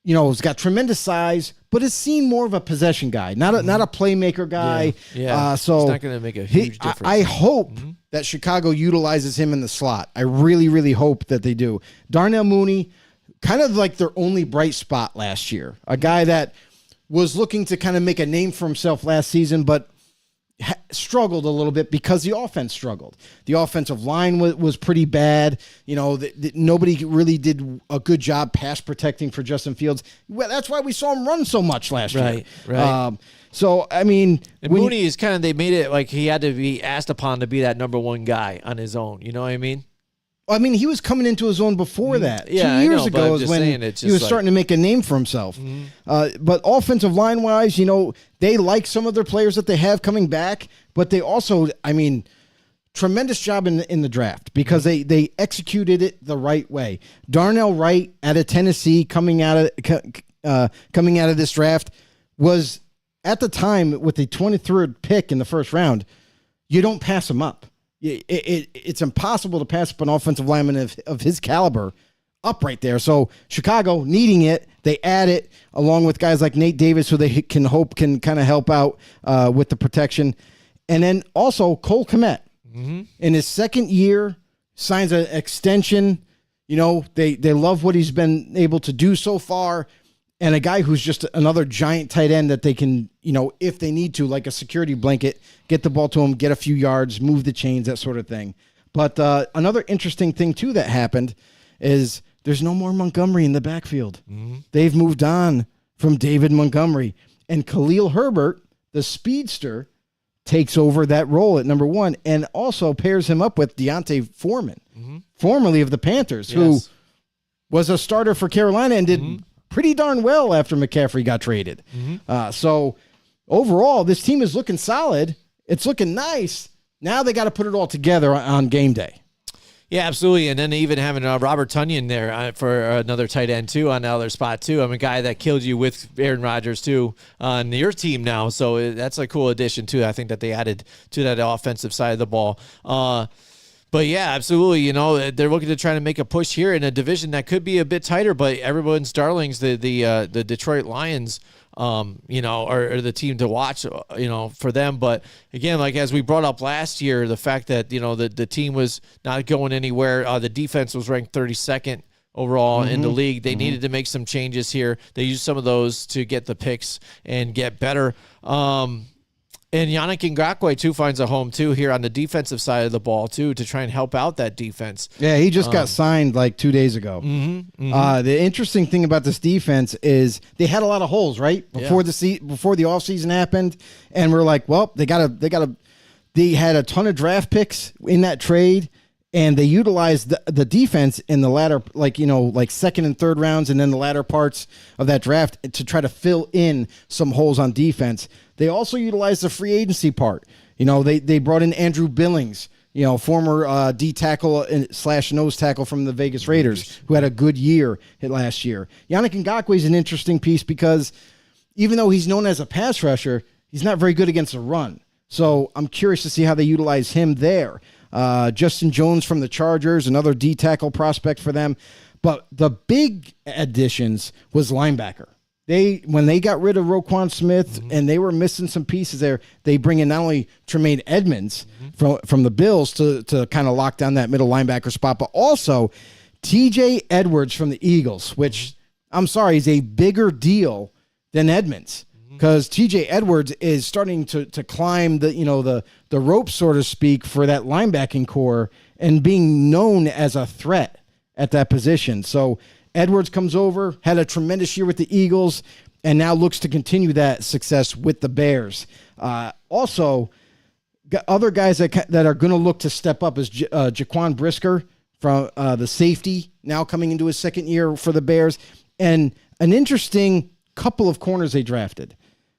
you know, has got tremendous size, but is seen more of a possession guy, not a playmaker guy. Yeah. So it's not going to make a huge difference. I hope that Chicago utilizes him in the slot. I really, really hope that they do. Darnell Mooney, kind of like their only bright spot last year, a guy that was looking to kind of make a name for himself last season, but struggled a little bit because the offense struggled. The offensive line was pretty bad. You know, nobody really did a good job pass protecting for Justin Fields. Well, that's why we saw him run so much last year. Right. So, I mean, and Mooney is kind of, they made it like he had to be asked upon to be that number 1 guy on his own. You know what I mean? I mean, he was coming into his own before that. Yeah, 2 years I know, ago is when he was starting to make a name for himself. But offensive line-wise, you know, they like some of their players that they have coming back, but they also, I mean, tremendous job in the draft because they executed it the right way. Darnell Wright out of Tennessee coming out of this draft was, at the time, with the 23rd pick in the first round, you don't pass him up. It's impossible to pass up an offensive lineman of his caliber up right there. So Chicago needing it, they add it along with guys like Nate Davis, who they can kind of help out with the protection. And then also Cole Kmet in his second year signs an extension. You know, they love what he's been able to do so far. And a guy who's just another giant tight end that they can, you know, if they need to, like a security blanket, get the ball to him, get a few yards, move the chains, that sort of thing. But another interesting thing, too, that happened is there's no more Montgomery in the backfield. They've moved on from David Montgomery. And Khalil Herbert, the speedster, takes over that role at number 1 and also pairs him up with Deontay Foreman, formerly of the Panthers, who was a starter for Carolina and did pretty darn well after McCaffrey got traded. So overall, this team is looking solid. It's looking nice. Now they got to put it all together on game day. Yeah, absolutely. And then even having Robert Tonyan there for another tight end, too, on the other spot, too. I'm a guy that killed you with Aaron Rodgers, too, on your team now. So that's a cool addition, too, I think, that they added to that offensive side of the ball. But yeah, absolutely. You know, they're looking to try to make a push here in a division that could be a bit tighter, but everyone's darlings, the Detroit Lions, you know, are the team to watch, you know, for them. But again, like as we brought up last year, the fact that, you know, the team was not going anywhere. The defense was ranked 32nd overall in the league. They needed to make some changes here. They used some of those to get the picks and get better. And Yannick Ngakoue, too, finds a home, too, here on the defensive side of the ball, too, to try and help out that defense. Yeah, he just got signed like 2 days ago. The interesting thing about this defense is they had a lot of holes, right? Before the offseason happened. And we're like, well, they had a ton of draft picks in that trade. And they utilized the defense in the latter, like, you know, like second and third rounds and then the latter parts of that draft to try to fill in some holes on defense. They also utilized the free agency part. You know, they brought in Andrew Billings, you know, former D tackle / nose tackle from the Vegas Raiders, who had a good year last year. Yannick Ngakoue is an interesting piece because even though he's known as a pass rusher, he's not very good against the run. So I'm curious to see how they utilize him there. Justin Jones from the Chargers, another D tackle prospect for them. But the big additions was linebacker. when they got rid of Roquan Smith and they were missing some pieces there, they bring in not only Tremaine Edmonds from the Bills to kind of lock down that middle linebacker spot, but also TJ Edwards from the Eagles, which I'm sorry is a bigger deal than Edmonds, because TJ Edwards is starting to climb the ropes, so to speak, for that linebacking core and being known as a threat at that position. So Edwards comes over, had a tremendous year with the Eagles, and now looks to continue that success with the Bears. Also, other guys that are going to look to step up is Jaquan Brisker from the safety, now coming into his second year for the Bears. And an interesting couple of corners they drafted.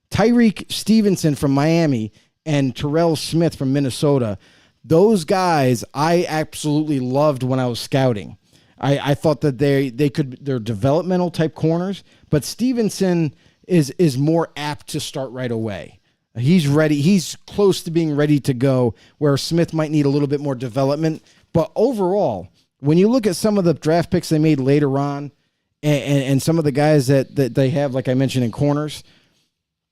Tyreek Stevenson from Miami and Terrell Smith from Minnesota. Those guys I absolutely loved when I was scouting. I thought that they're developmental type corners, but Stevenson is more apt to start right away. He's ready. He's close to being ready to go, where Smith might need a little bit more development. But overall, when you look at some of the draft picks they made later on and some of the guys that they have, like I mentioned, in corners,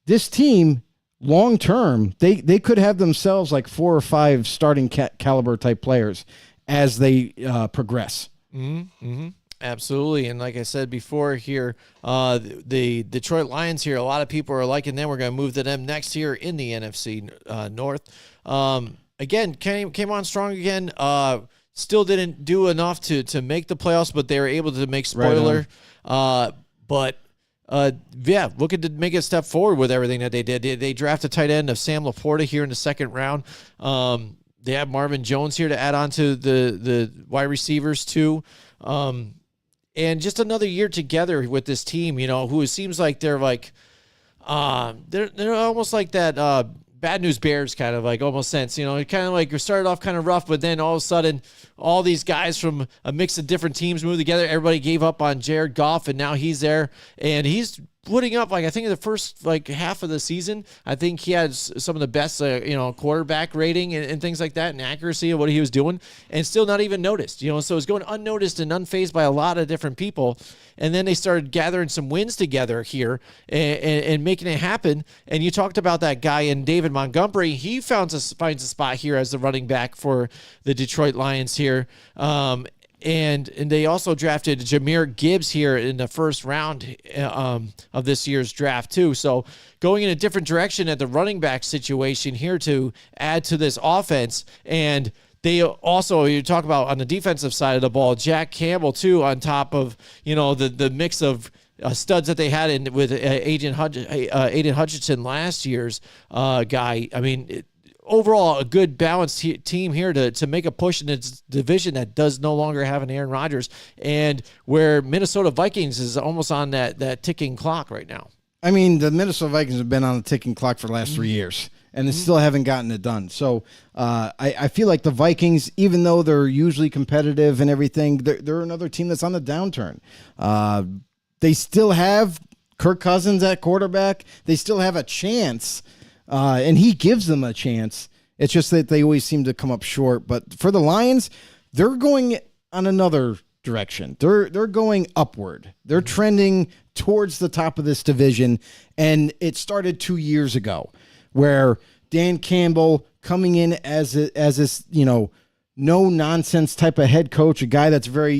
this team, long term, they could have themselves like 4 or 5 starting caliber type players as they progress. Absolutely. And like I said before here, the Detroit Lions here, a lot of people are liking them. We're going to move to them next year in the NFC North. Again, came on strong again. Still didn't do enough to make the playoffs, but they were able to make spoiler. Looking to make a step forward with everything that they did. They drafted tight end of Sam Laporta here in the second round. They have Marvin Jones here to add on to the wide receivers too. And just another year together with this team, who it seems like they're like, they're almost like that, Bad News Bears kind of like almost sense, kind of like you started off kind of rough, but then all of a sudden all these guys from a mix of different teams moved together. Everybody gave up on Jared Goff, and now he's there and he's putting up, like, I think in the first half of the season, I think he had some of the best, quarterback rating and things like that, and accuracy of what he was doing, and still not even noticed, so it's going unnoticed and unfazed by a lot of different people. And then they started gathering some wins together here and making it happen. And you talked about that guy in David Montgomery. He finds a spot here as the running back for the Detroit Lions here. And they also drafted Jahmyr Gibbs here in the first round of this year's draft too. So going in a different direction at the running back situation here to add to this offense. And they also, you talk about on the defensive side of the ball, Jack Campbell too, on top of, the mix of studs that they had with Aiden Hutchinson last year's guy. I mean, overall, a good balanced team here to make a push in its division that does no longer have an Aaron Rodgers, and where Minnesota Vikings is almost on that ticking clock right now. I mean, the Minnesota Vikings have been on the ticking clock for the last 3 years, and they still haven't gotten it done. So I feel like the Vikings, even though they're usually competitive and everything, they're another team that's on the downturn. They still have Kirk Cousins at quarterback. They still have a chance. And he gives them a chance. It's just that they always seem to come up short. But for the Lions, they're going on another direction. They're going upward. They're trending towards the top of this division. And it started 2 years ago, where Dan Campbell coming in as this, no nonsense type of head coach, a guy that's very,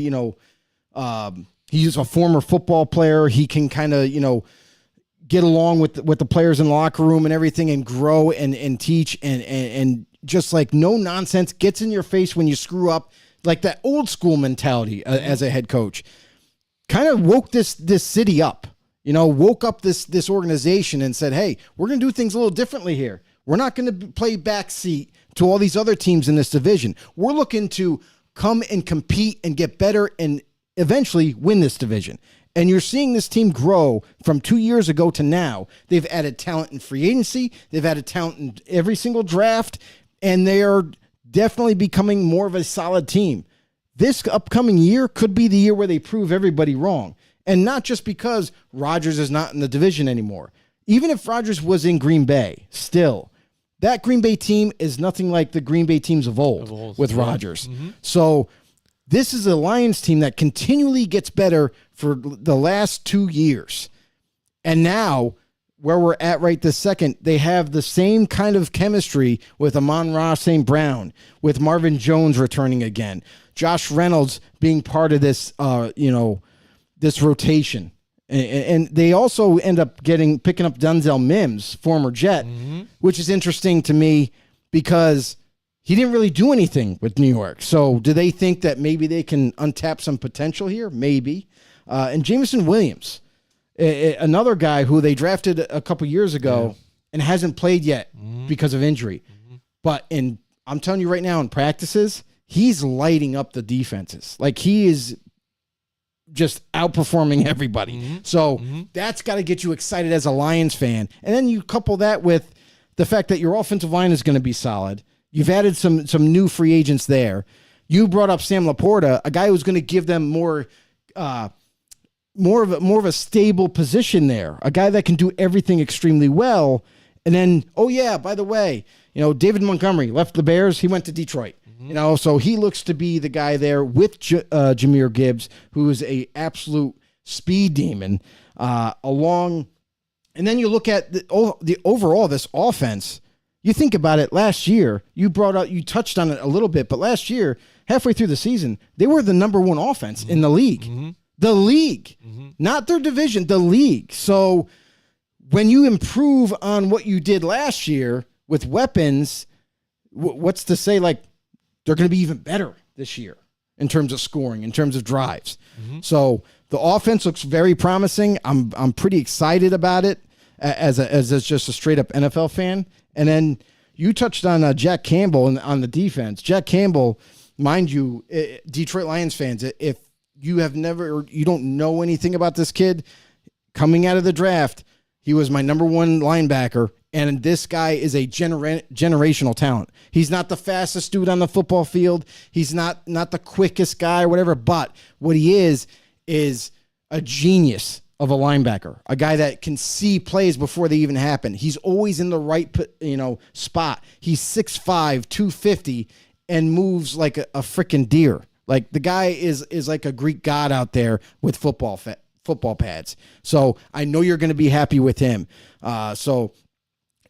he's a former football player. He can kind of, get along with the players in the locker room and everything, and grow and teach and just like no nonsense, gets in your face when you screw up, like that old school mentality as a head coach. Kind of woke this city up, woke up this organization and said, hey, we're going to do things a little differently here. We're not going to play backseat to all these other teams in this division. We're looking to come and compete and get better and eventually win this division. And you're seeing this team grow from 2 years ago to now. They've added talent in free agency. They've added talent in every single draft. And they are definitely becoming more of a solid team. This upcoming year could be the year where they prove everybody wrong. And not just because Rodgers is not in the division anymore. Even if Rodgers was in Green Bay, still, that Green Bay team is nothing like the Green Bay teams of old with Rodgers. So this is a Lions team that continually gets better for the last 2 years. And now, where we're at right this second, they have the same kind of chemistry with Amon-Ra St. Brown, with Marvin Jones returning again, Josh Reynolds being part of this, this rotation. And they also end up picking up Denzel Mims, former Jet, which is interesting to me because he didn't really do anything with New York. So do they think that maybe they can untap some potential here? Maybe. And Jameson Williams, another guy who they drafted a couple years ago and hasn't played yet because of injury. But I'm telling you right now, in practices, he's lighting up the defenses. Like, he is just outperforming everybody. So that's got to get you excited as a Lions fan. And then you couple that with the fact that your offensive line is going to be solid. You've added some new free agents there. You brought up Sam Laporta, a guy who's going to give them more of a stable position there, a guy that can do everything extremely well. And then, by the way, David Montgomery left the Bears. He went to Detroit. So he looks to be the guy there with Jahmyr Gibbs, who is a absolute speed demon. And then you look at the overall this offense. You think about it. Last year, you touched on it a little bit, but last year, halfway through the season, they were the number one offense in the league. The league, not their division, the league. So when you improve on what you did last year with weapons, what's to say, like, they're going to be even better this year in terms of scoring, in terms of drives. So the offense looks very promising. I'm pretty excited about it as just a straight up NFL fan. And then you touched on Jack Campbell on the defense. Jack Campbell, mind you, Detroit Lions fans, if you don't know anything about this kid, coming out of the draft, he was my number one linebacker. And this guy is a generational talent. He's not the fastest dude on the football field. He's not the quickest guy or whatever. But what he is a genius of a linebacker, a guy that can see plays before they even happen. He's always in the right spot. He's 6'5", 250, and moves like a freaking deer. Like, the guy is like a Greek god out there with football pads. So I know you're going to be happy with him.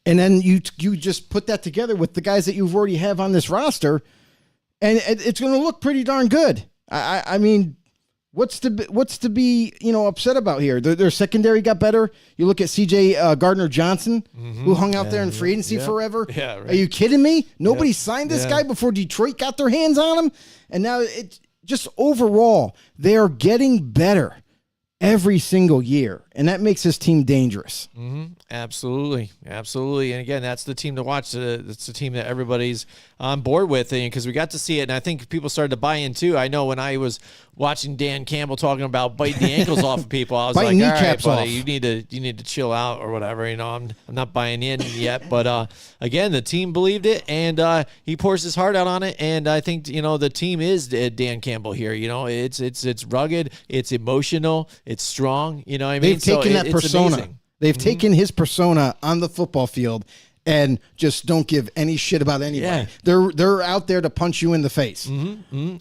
And then you just put that together with the guys that you've already have on this roster, and it's going to look pretty darn good. I mean, what's to be upset about here? Their secondary got better. You look at C.J. Gardner-Johnson, who hung out there in free agency forever. Yeah, right. Are you kidding me? Nobody signed this guy before Detroit got their hands on him, and now it just overall they are getting better every single year, and that makes this team dangerous. Absolutely. And again, that's the team to watch. It's the team that everybody's on board with, because we got to see it, and I think people started to buy in too. I know when I was watching Dan Campbell talking about biting the ankles off of people, I was like, all right, buddy, you need to chill out or whatever. I'm not buying in yet, but again, the team believed it, and he pours his heart out on it, and I think the team is Dan Campbell here. It's rugged, it's emotional, it's strong. You know what I mean? They've taken that persona. Amazing. They've taken his persona on the football field and just don't give any shit about anybody. Yeah. They're out there to punch you in the face.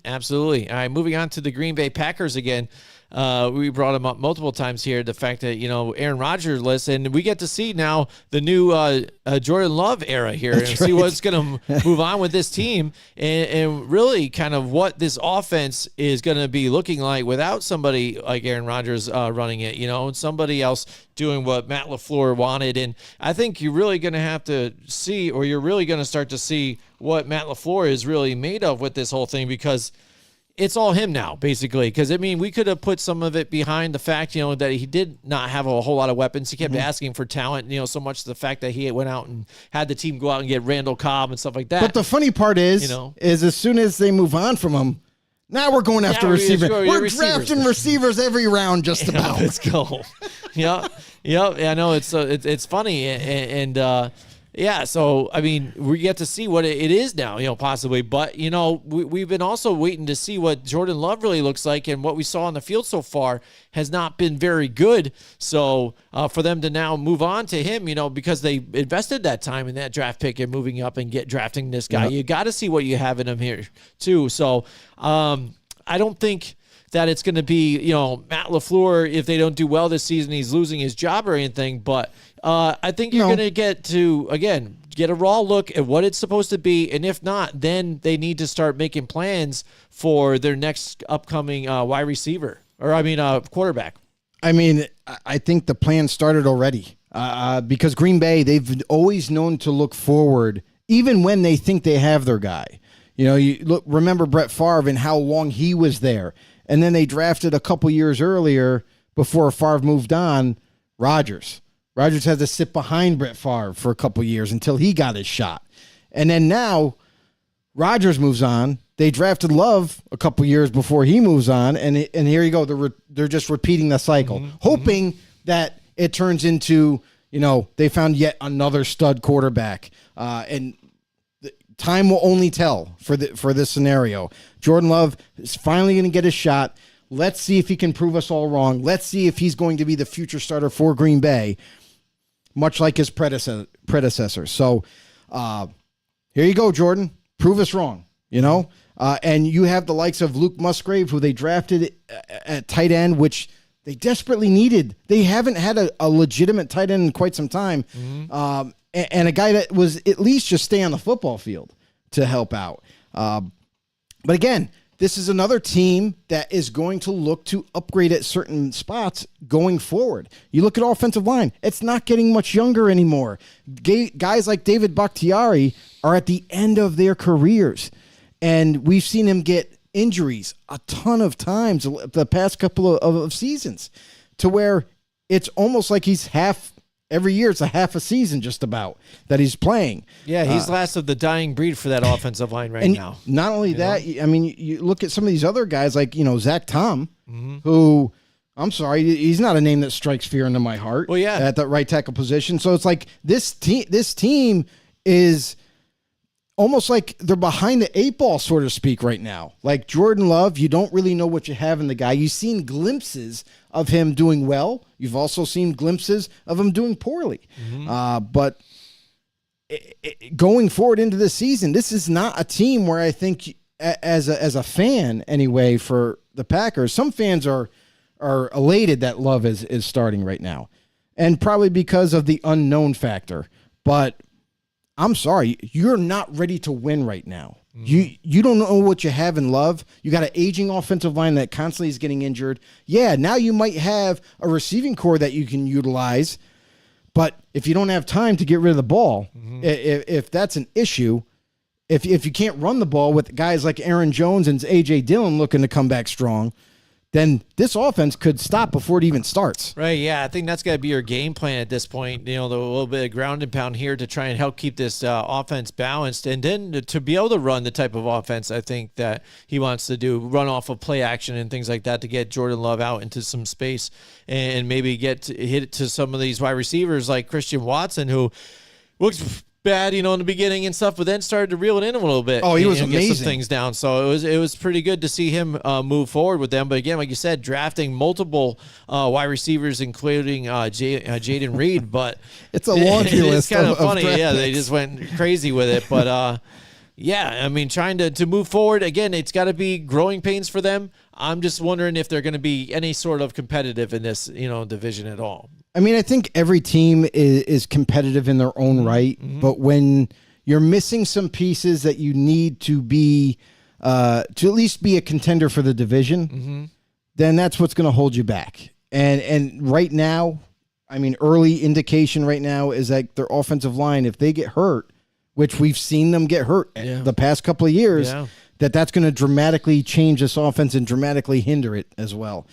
Absolutely. All right, moving on to the Green Bay Packers again. We brought him up multiple times here, the fact that, Aaron Rodgers list, and we get to see now the new Jordan Love era here. That's and right. See what's going to move on with this team and really kind of what this offense is going to be looking like without somebody like Aaron Rodgers running it, and somebody else doing what Matt LaFleur wanted. And I think you're really going to have to see, or you're really going to start to see what Matt LaFleur is really made of with this whole thing, because it's all him now, basically. Because, we could have put some of it behind the fact, that he did not have a whole lot of weapons. He kept asking for talent, so much the fact that he went out and had the team go out and get Randall Cobb and stuff like that. But the funny part is as soon as they move on from him, now we're going after receivers. We're drafting receivers every round just about. Let's go. Yeah. I know it's funny. And so, we get to see what it is now, possibly. But, we've been also waiting to see what Jordan Love really looks like, and what we saw on the field so far has not been very good. So, for them to now move on to him, because they invested that time in that draft pick and moving up and drafting this guy, you got to see what you have in him here, too. So, I don't think that it's going to be, Matt LaFleur, if they don't do well this season, he's losing his job or anything. But I think you're going to get a raw look at what it's supposed to be. And if not, then they need to start making plans for their next upcoming quarterback. I mean, I think the plan started already because Green Bay, they've always known to look forward, even when they think they have their guy. Remember Brett Favre and how long he was there. And then they drafted a couple years earlier, before Favre moved on, Rodgers. Rodgers had to sit behind Brett Favre for a couple years until he got his shot. And then now Rodgers moves on. They drafted Love a couple years before he moves on, and here you go. They're just repeating the cycle, hoping that it turns into, they found yet another stud quarterback. And time will only tell for this scenario. Jordan Love is finally going to get his shot. Let's see if he can prove us all wrong. Let's see if he's going to be the future starter for Green Bay, much like his predecessor. So here you go, Jordan. Prove us wrong, and you have the likes of Luke Musgrave, who they drafted at tight end, which they desperately needed. They haven't had a legitimate tight end in quite some time. And a guy that was at least just stay on the football field to help out. But again, this is another team that is going to look to upgrade at certain spots going forward. You look at offensive line, it's not getting much younger anymore. Guys like David Bakhtiari are at the end of their careers, and we've seen him get injuries a ton of times the past couple of seasons, to where it's almost like he's every year it's a half a season just about that he's playing. Yeah, he's last of the dying breed for that offensive line right now. Not only that, I mean, you look at some of these other guys like, Zach Tom, who, I'm sorry, he's not a name that strikes fear into my heart. Well, yeah. At the right tackle position. So it's like this team is almost like they're behind the eight ball, so to speak, right now. Like Jordan Love, you don't really know what you have in the guy. You've seen glimpses of him doing well. You've also seen glimpses of him doing poorly. But going forward into this season, this is not a team where I think, as a fan anyway, for the Packers, some fans are elated that Love is starting right now, and probably because of the unknown factor. But I'm sorry, you're not ready to win right now. You don't know what you have in Love. You got an aging offensive line that constantly is getting injured. Yeah, now you might have a receiving core that you can utilize, but if you don't have time to get rid of the ball, if that's an issue, if you can't run the ball with guys like Aaron Jones and A.J. Dillon looking to come back strong, then this offense could stop before it even starts. Right, yeah. I think that's got to be your game plan at this point. The little bit of ground and pound here to try and help keep this offense balanced. And then to be able to run the type of offense I think that he wants to do, run off of play action and things like that to get Jordan Love out into some space and maybe hit it to some of these wide receivers like Christian Watson, who looks bad, in the beginning and stuff, but then started to reel it in a little bit. Oh, he was amazing. Get some things down. So it was pretty good to see him move forward with them. But again, like you said, drafting multiple wide receivers, including Jaden Reed. But it's a laundry list. It's kind of funny. Yeah, they just went crazy with it. But yeah, I mean, trying to move forward again, it's got to be growing pains for them. I'm just wondering if they're going to be any sort of competitive in this, division at all. I mean, I think every team is competitive in their own right, but when you're missing some pieces that you need to be, to at least be a contender for the division, then that's what's going to hold you back. And right now, I mean, early indication right now is that their offensive line, if they get hurt, which we've seen them get hurt the past couple of years, that's going to dramatically change this offense and dramatically hinder it as well.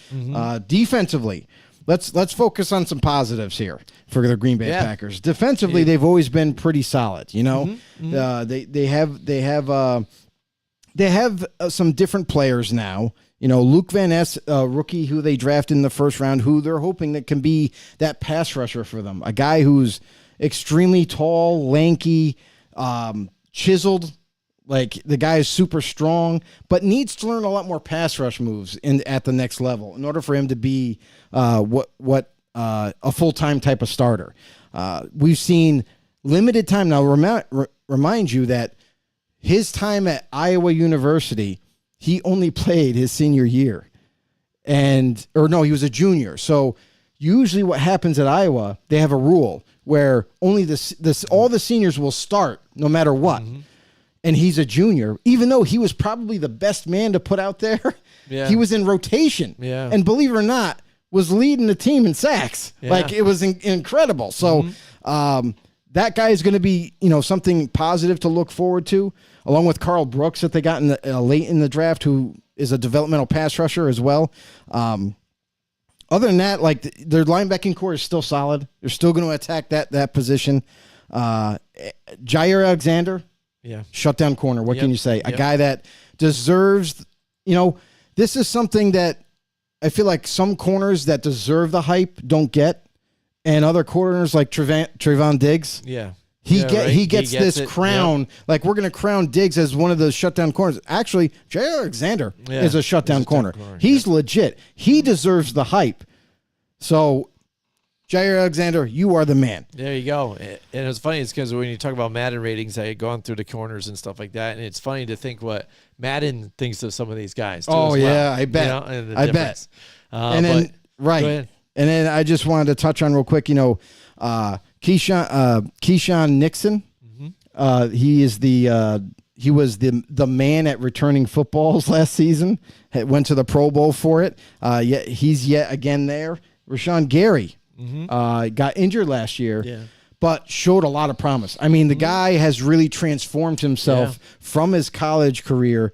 Defensively, let's focus on some positives here for the Green Bay Packers. Defensively, they've always been pretty solid. They have some different players now. Luke Van Ness, rookie who they drafted in the first round, who they're hoping that can be that pass rusher for them. A guy who's extremely tall, lanky, chiseled. Like, the guy is super strong, but needs to learn a lot more pass rush moves at the next level in order for him to be a full-time type of starter. We've seen limited time. Now, remind you that his time at Iowa University, he only played his senior year. or no, he was a junior. So usually what happens at Iowa, they have a rule where only all the seniors will start no matter what. And he's a junior, even though he was probably the best man to put out there. Yeah. He was in rotation. Yeah. And believe it or not, was leading the team in sacks. Yeah. Like, it was incredible. So that guy is going to be, something positive to look forward to, along with Carl Brooks that they got in late in the draft, who is a developmental pass rusher as well. Other than that, like, their linebacking core is still solid. They're still going to attack that position. Jair Alexander, shutdown corner. What can you say? A guy that deserves, this is something that I feel like some corners that deserve the hype don't get, and other corners like Trayvon Diggs. Yeah. He gets this crown. Yep. Like, we're going to crown Diggs as one of the shutdown corners. Actually, Jair Alexander is a shutdown corner. He's legit. He deserves the hype. So, Jair Alexander, you are the man. There you go. And it's funny, it's because when you talk about Madden ratings, I had gone through the corners and stuff like that, and it's funny to think what Madden thinks of some of these guys. Too, oh, as well. yeah, I bet. I bet. And then, and then I just wanted to touch on real quick, Keyshawn Nixon. He was the man at returning footballs last season. Went to the Pro Bowl for it. He's yet again there. Rashawn Gary got injured last year, but showed a lot of promise. I mean, the guy has really transformed himself from his college career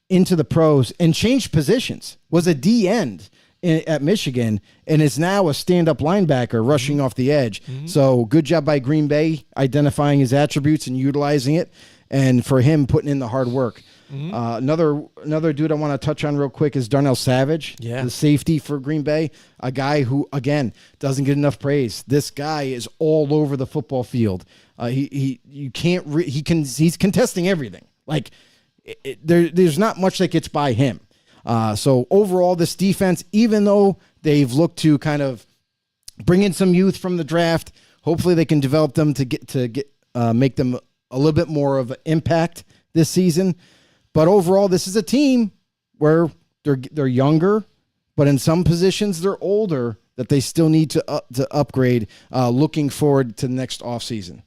into the pros and changed positions. Was a D end at Michigan and is now a stand-up linebacker rushing off the edge. So good job by Green Bay identifying his attributes and utilizing it, and for him putting in the hard work. Another dude I want to touch on real quick is Darnell Savage, the safety for Green Bay, a guy who, again, doesn't get enough praise. This guy is all over the football field. He's contesting everything. Like, there's not much that gets by him. So overall, this defense, even though they've looked to kind of bring in some youth from the draft, hopefully they can develop them to make them a little bit more of an impact this season. But overall, this is a team where they're younger, but in some positions they're older that they still need to upgrade. Looking forward to the next offseason.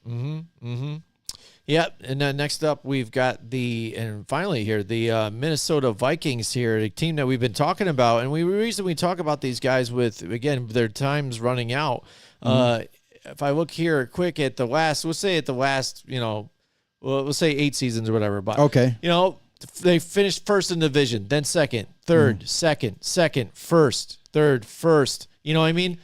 Yep, and then next up we've got the Minnesota Vikings here, a team that we've been talking about, and the reason we talk about these guys with, again, their time's running out. If I look here quick at the last, we'll say 8 seasons or whatever, but okay, they finished first in the division, then second, third, second, first, third, first. You know what I mean?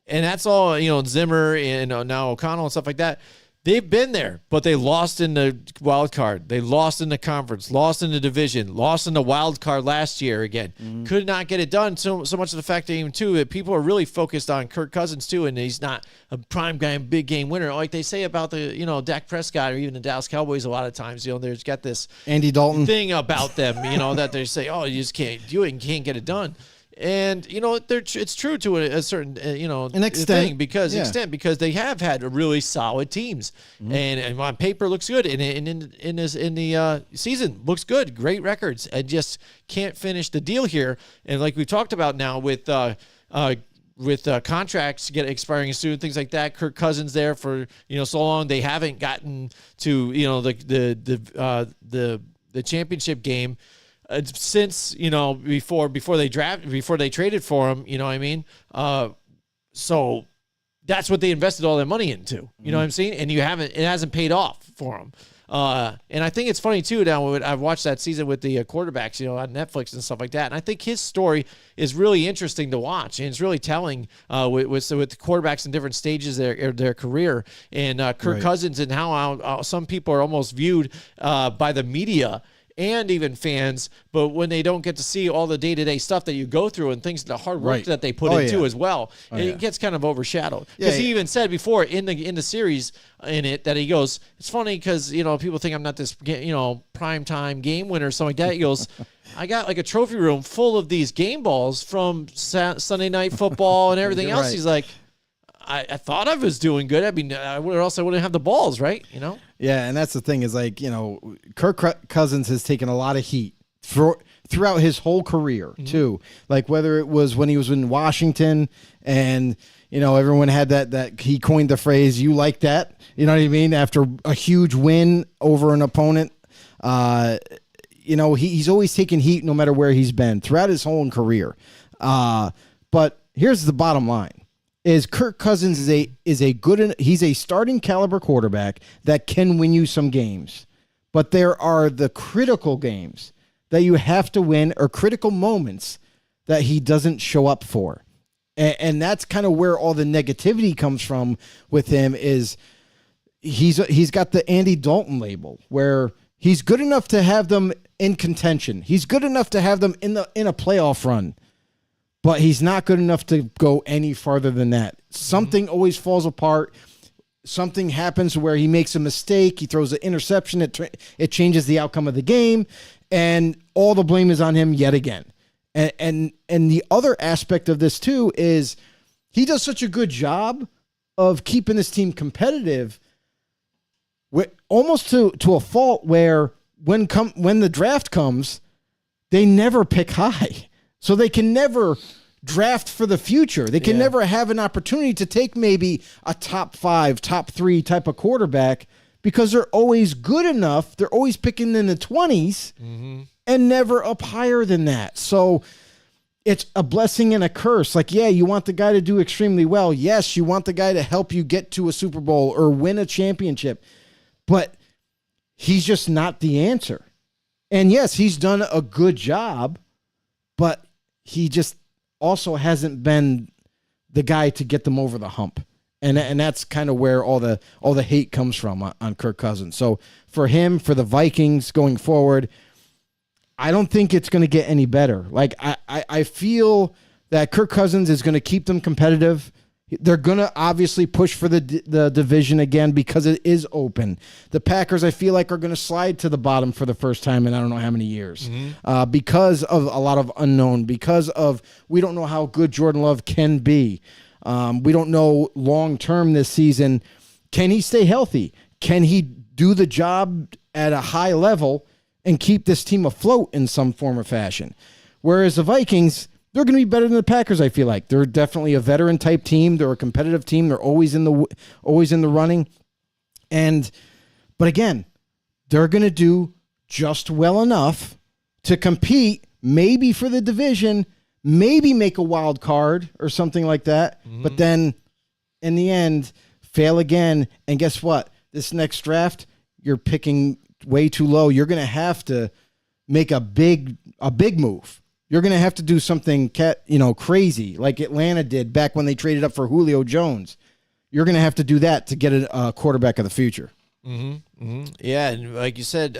And that's all, Zimmer and now O'Connell and stuff like that. They've been there, but they lost in the wild card. They lost in the conference, lost in the division, lost in the wild card last year again. Could not get it done. So much of the fact that even too, that people are really focused on Kirk Cousins too, and he's not a prime guy, big game winner like they say about the Dak Prescott or even the Dallas Cowboys. A lot of times, there's got this Andy Dalton thing about them, that they say, oh, you just can't do it and can't get it done. And it's true to a certain an extent because they have had really solid teams, and on paper looks good, and in the season looks good, great records, and just can't finish the deal here. And like we've talked about now with contracts expiring soon, things like that. Kirk Cousins there for so long, they haven't gotten to the championship game. Since before they traded for him, you know what I mean? So that's what they invested all their money into. You know what I'm saying? And it hasn't paid off for them. And I think it's funny too. Now I've watched that season with the quarterbacks, on Netflix and stuff like that. And I think his story is really interesting to watch, and it's really telling with the quarterbacks in different stages of their career, and Kirk Cousins and how some people are almost viewed by the media and even fans, but when they don't get to see all the day-to-day stuff that you go through and things, the hard work that they put into as well, it gets kind of overshadowed. Because he even said before in the series that he goes, it's funny because people think I'm not this primetime game winner or something like that. He goes, I got like a trophy room full of these game balls from Sunday Night Football and everything else. He's like, I thought I was doing good. I mean, or else I wouldn't have the balls, right? Yeah, and that's the thing is Kirk Cousins has taken a lot of heat throughout his whole career too. Like whether it was when he was in Washington and, everyone had that he coined the phrase, "You like that?" You know what I mean? After a huge win over an opponent, he's always taken heat no matter where he's been throughout his whole career. But here's the bottom line. Is Kirk Cousins he's a starting caliber quarterback that can win you some games. But there are the critical games that you have to win or critical moments that he doesn't show up for. And that's kind of where all the negativity comes from with him is he's got the Andy Dalton label where he's good enough to have them in contention. He's good enough to have them in a playoff run. But he's not good enough to go any farther than that. Something always falls apart. Something happens where he makes a mistake. He throws an interception. It changes the outcome of the game. And all the blame is on him yet again. And the other aspect of this, too, is he does such a good job of keeping this team competitive, almost to a fault where when the draft comes, they never pick high. So they can never draft for the future. They can never have an opportunity to take maybe a top 5, top 3 type of quarterback because they're always good enough. They're always picking in the 20s and never up higher than that. So it's a blessing and a curse. Like, you want the guy to do extremely well. Yes, you want the guy to help you get to a Super Bowl or win a championship. But he's just not the answer. And yes, he's done a good job, but he just also hasn't been the guy to get them over the hump. And that's kind of where all the hate comes from on Kirk Cousins. So for him, for the Vikings going forward, I don't think it's going to get any better. Like I feel that Kirk Cousins is going to keep them competitive. They're going to obviously push for the division again because it is open. The Packers, I feel like, are going to slide to the bottom for the first time in I don't know how many years because of a lot of unknown, because of we don't know how good Jordan Love can be. We don't know long-term this season. Can he stay healthy? Can he do the job at a high level and keep this team afloat in some form or fashion? Whereas the Vikings, they're going to be better than the Packers, I feel like. They're definitely a veteran-type team. They're a competitive team. They're always in the running. But again, they're going to do just well enough to compete, maybe for the division, maybe make a wild card or something like that. But then, in the end, fail again. And guess what? This next draft, you're picking way too low. You're going to have to make a big move. You're going to have to do something crazy like Atlanta did back when they traded up for Julio Jones. You're going to have to do that to get a quarterback of the future. Yeah, and like you said,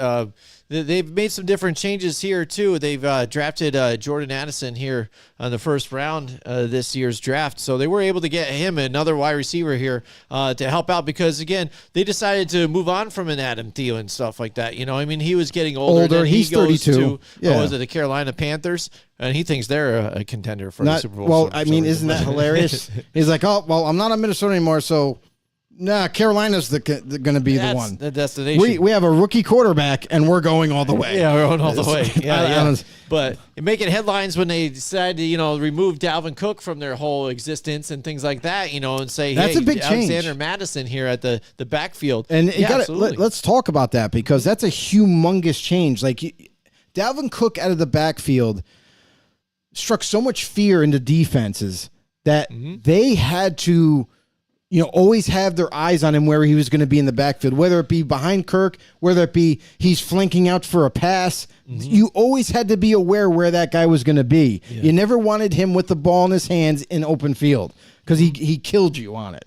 they've made some different changes here, too. They've drafted Jordan Addison here on the first round this year's draft. So they were able to get him, another wide receiver here, to help out because, again, they decided to move on from an Adam Thielen and stuff like that. He was getting older. He's goes 32. Was it the Carolina Panthers? And he thinks they're a contender for the Super Bowl. Well, isn't that hilarious? He's like, oh, well, I'm not on Minnesota anymore, so... Nah, Carolina's going to be the one. The destination. We have a rookie quarterback, and we're going all the way. Yeah, we're going all the way. Yeah. I But making headlines when they decide to, remove Dalvin Cook from their whole existence and things like that, and say, that's a big Alexander change. Madison here at the backfield. And let's talk about that because that's a humongous change. Like Dalvin Cook out of the backfield struck so much fear into defenses that they had to always have their eyes on him where he was going to be in the backfield, whether it be behind Kirk, whether it be he's flanking out for a pass. You always had to be aware where that guy was going to be. Yeah. You never wanted him with the ball in his hands in open field because he killed you on it.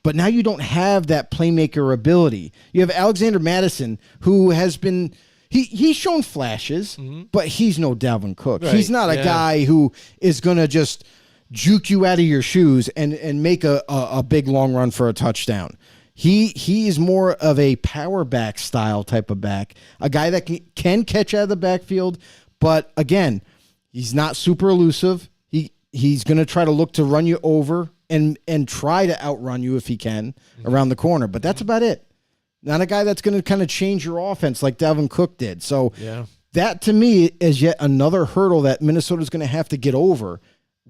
But now you don't have that playmaker ability. You have Alexander Madison, who has been... He's shown flashes, but he's no Dalvin Cook. Right. He's not a guy who is going to just... juke you out of your shoes and make a big long run for a touchdown. He is more of a power back style type of back, a guy that can catch out of the backfield, but again, he's not super elusive. He's going to try to look to run you over and try to outrun you if he can around the corner, but that's about it. Not a guy that's going to kind of change your offense like Dalvin Cook did. So That to me is yet another hurdle that Minnesota's going to have to get over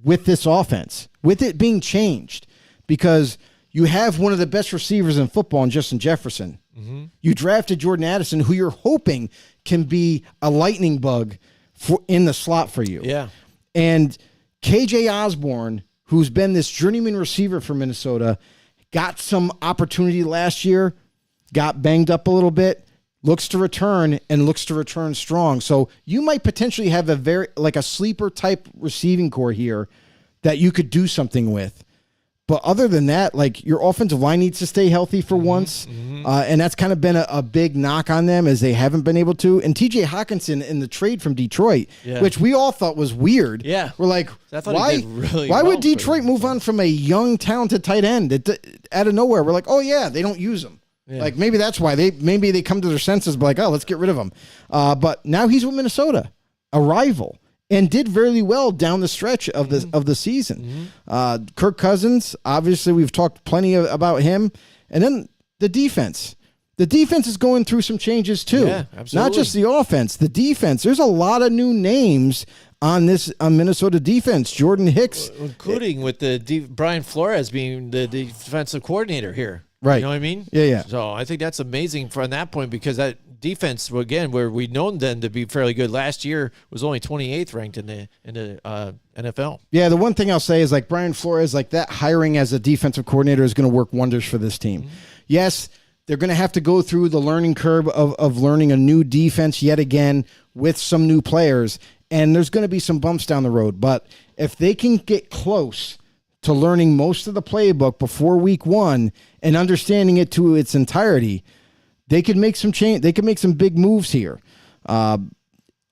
with this offense, with it being changed, because you have one of the best receivers in football in Justin Jefferson. Mm-hmm. You drafted Jordan Addison, who you're hoping can be a lightning bug in the slot for you. Yeah. And KJ Osborne, who's been this journeyman receiver for Minnesota, got some opportunity last year, got banged up a little bit, looks to return and looks to return strong. So you might potentially have a sleeper type receiving core here that you could do something with. But other than that, like, your offensive line needs to stay healthy for once. Mm-hmm. And that's kind of been a big knock on them, as they haven't been able to. And TJ Hawkinson in the trade from Detroit, which we all thought was weird. Yeah. We're like, why would Detroit move on from a young, talented tight end out of nowhere? We're like, oh yeah, they don't use him. Yeah. Like, maybe that's why they come to their senses, but like, oh, let's get rid of him. But now he's with Minnesota, a rival, and did very well down the stretch of the season. Mm-hmm. Kirk Cousins, obviously, we've talked plenty about him, and then the defense. The defense is going through some changes too. Yeah, absolutely. Not just the offense, the defense. There's a lot of new names on Minnesota defense. Jordan Hicks, including with Brian Flores being the defensive coordinator here. Right. You know what I mean? Yeah. So I think that's amazing from that point, because that defense, again, where we'd known them to be fairly good last year, was only 28th ranked in the NFL. Yeah, the one thing I'll say is, like, Brian Flores, like, that hiring as a defensive coordinator is going to work wonders for this team. Mm-hmm. Yes, they're going to have to go through the learning curve of learning a new defense yet again with some new players, and there's going to be some bumps down the road. But if they can get close to learning most of the playbook before week 1 and understanding it to its entirety, they could make some change. They could make some big moves here. Other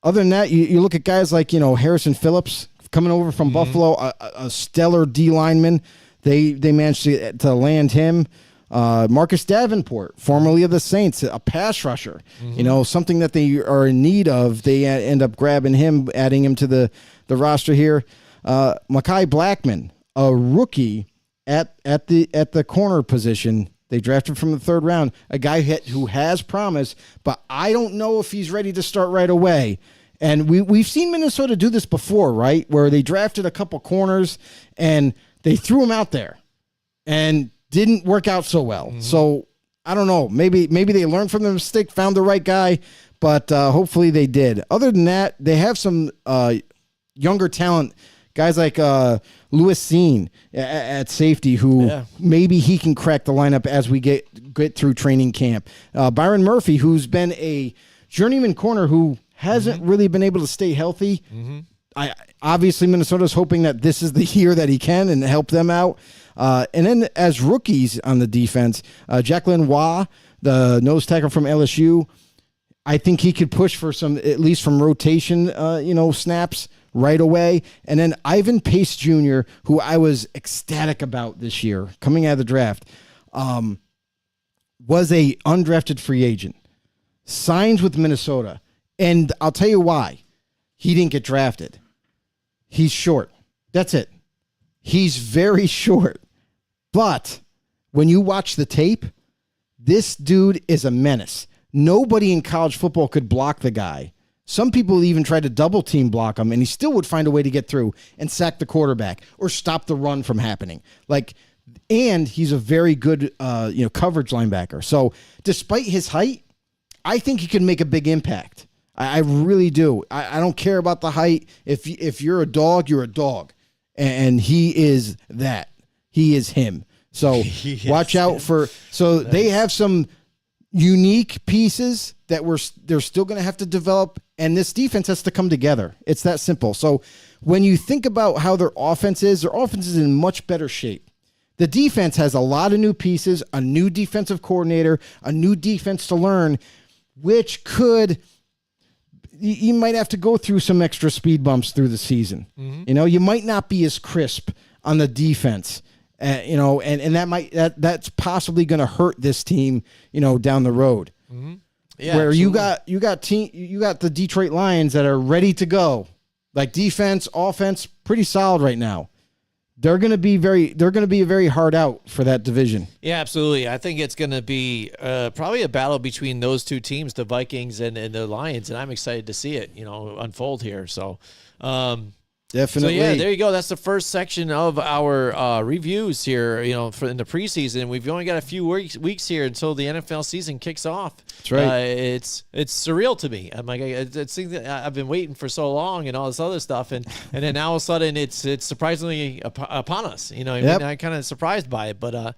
than that, you look at guys like, Harrison Phillips coming over from Buffalo, a stellar D lineman. They managed to land him. Marcus Davenport, formerly of the Saints, a pass rusher. Mm-hmm. Something that they are in need of. They end up grabbing him, adding him to the roster here. Mekhi Blackman, a rookie at the corner position. They drafted from the 3rd round, a guy who has promise, but I don't know if he's ready to start right away. And we've seen Minnesota do this before, right? Where they drafted a couple corners and they threw him out there and didn't work out so well. Mm-hmm. So I don't know. Maybe they learned from the mistake, found the right guy, but hopefully they did. Other than that, they have some younger talent. Guys like Louis Seen at safety, who maybe he can crack the lineup as we get through training camp. Byron Murphy, who's been a journeyman corner who hasn't really been able to stay healthy. Mm-hmm. Obviously, Minnesota's hoping that this is the year that he can and help them out. And then as rookies on the defense, Jacqueline Waugh, the nose tackle from LSU, I think he could push for some, at least from rotation, snaps right away. And then Ivan Pace Jr., who I was ecstatic about this year, coming out of the draft, was a undrafted free agent, signs with Minnesota. And I'll tell you why he didn't get drafted. He's short. That's it. He's very short. But when you watch the tape, this dude is a menace. Nobody in college football could block the guy. Some people even tried to double team block him, and he still would find a way to get through and sack the quarterback or stop the run from happening. And he's a very good, coverage linebacker. So despite his height, I think he can make a big impact. I really do. I don't care about the height. If you're a dog, you're a dog, and he is that. He is him. So watch out for. So they have some unique pieces that they're still going to have to develop, and this defense has to come together. It's that simple. So when you think about how their offense is in much better shape. The defense has a lot of new pieces, a new defensive coordinator, a new defense to learn, which you might have to go through some extra speed bumps through the season. Mm-hmm. You might not be as crisp on the defense. And that's possibly going to hurt this team, down the road. Mm-hmm. Yeah, where absolutely. you got the Detroit Lions that are ready to go, like defense, offense, pretty solid right now. they're going to be a very hard out for that division. Yeah, absolutely. I think it's going to be probably a battle between those two teams, the Vikings and the Lions, and I'm excited to see it, unfold here. So, definitely. So yeah, there you go. That's the first section of our reviews here. For in the preseason, we've only got a few weeks here until the NFL season kicks off. That's right. It's surreal to me. I'm like, it's things that I've been waiting for so long, and all this other stuff, and then now all of a sudden it's surprisingly upon us. I'm kind of surprised by it, but.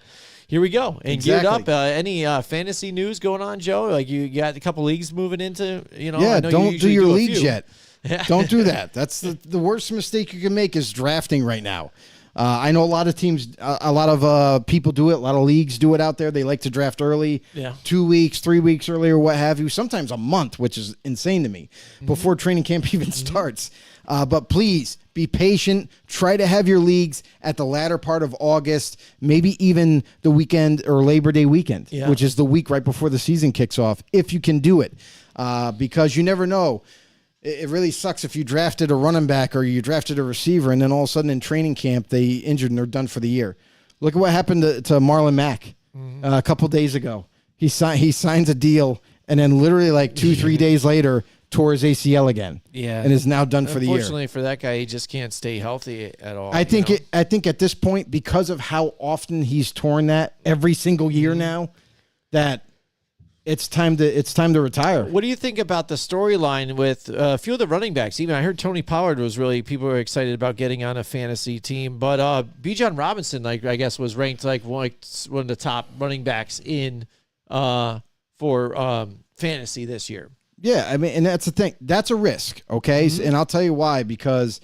Here we go. And Exactly. geared up. Any fantasy news going on, Joe? Like you got a couple leagues moving into, Yeah, I know don't do your leagues yet. Yeah. Don't do that. That's the worst mistake you can make is drafting right now. I know a lot of teams, a lot of people do it. A lot of leagues do it out there. They like to draft early, 2 weeks, 3 weeks early, or what have you. Sometimes a month, which is insane to me, before training camp even starts. But please be patient. Try to have your leagues at the latter part of August, maybe even the weekend or Labor Day weekend, which is the week right before the season kicks off, if you can do it, because you never know. It really sucks if you drafted a running back or you drafted a receiver and then all of a sudden in training camp they injured and they're done for the year. Look at what happened to Marlon Mack a couple days ago. He signs a deal and then literally like 2-3 days later tore his ACL again. Yeah, and is now done for the year. Unfortunately for that guy, he just can't stay healthy at all. I think at this point, because of how often he's torn that every single year now, that it's time to retire. What do you think about the storyline with a few of the running backs? Even I heard Tony Pollard people were excited about getting on a fantasy team, but Bijan Robinson, I guess, was ranked like one of the top running backs in for fantasy this year. Yeah, I mean, and that's the thing. That's a risk, okay? And I'll tell you why, because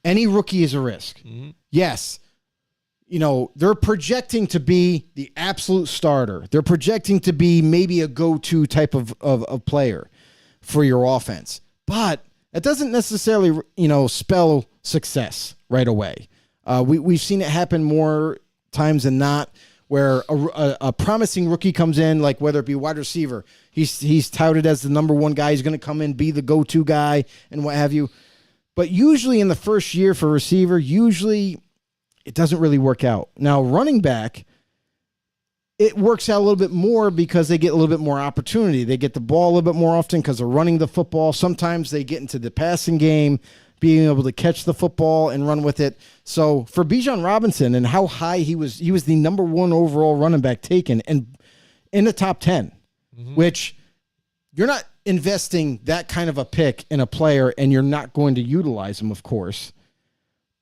any rookie is a risk. Yes. They're projecting to be the absolute starter. They're projecting to be maybe a go-to type of player for your offense. But it doesn't necessarily, spell success right away. We've seen it happen more times than not, where a promising rookie comes in, like whether it be wide receiver, he's touted as the number one guy. He's going to come in, be the go-to guy, and what have you. But usually in the first year for receiver, it doesn't really work out. Now, running back, it works out a little bit more because they get a little bit more opportunity. They get the ball a little bit more often because they're running the football. Sometimes they get into the passing game, being able to catch the football and run with it. So for Bijan Robinson and how high he was the number one overall running back taken and in the top 10, which you're not investing that kind of a pick in a player and you're not going to utilize him, of course.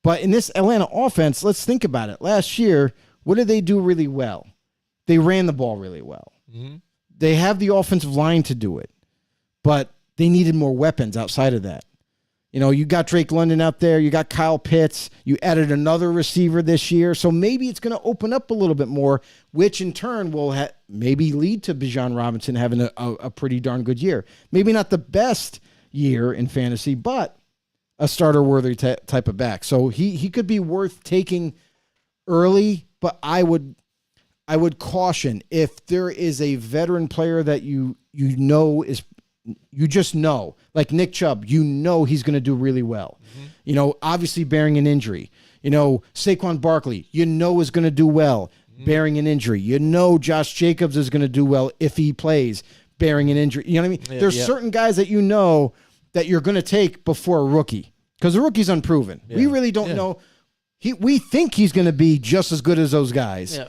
But in this Atlanta offense, let's think about it. Last year, what did they do really well? They ran the ball really well. They have the offensive line to do it, but they needed more weapons outside of that. You got Drake London out there. You got Kyle Pitts. You added another receiver this year. So maybe it's going to open up a little bit more, which in turn will maybe lead to Bijan Robinson having a pretty darn good year. Maybe not the best year in fantasy, but a starter-worthy type of back. So he could be worth taking early, but I would caution if there is a veteran player that you just know, like Nick Chubb, he's going to do really well. Obviously bearing an injury. Saquon Barkley, is going to do well, bearing an injury. Josh Jacobs is going to do well if he plays, bearing an injury. You know what I mean? There's certain guys that that you're going to take before a rookie, because the rookie's unproven. We really don't know. We think he's going to be just as good as those guys,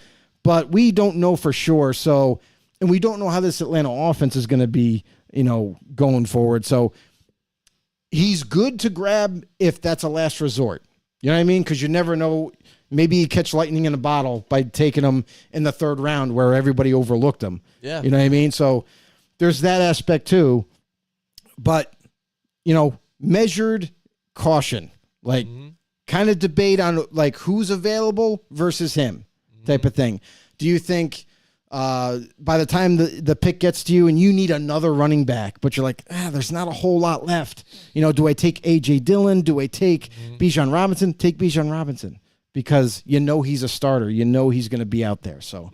but we don't know for sure. So, and we don't know how this Atlanta offense is going to be, going forward. So he's good to grab if that's a last resort. You know what I mean? Because you never know. Maybe you catch lightning in a bottle by taking him in the third round where everybody overlooked him. Yeah. You know what I mean? So there's that aspect too. But, measured caution, like kind of debate on like who's available versus him type of thing. Do you think by the time the pick gets to you and you need another running back, but you're like, there's not a whole lot left. Do I take A.J. Dillon? Do I take Bijan Robinson? Take Bijan Robinson because he's a starter. He's going to be out there. So,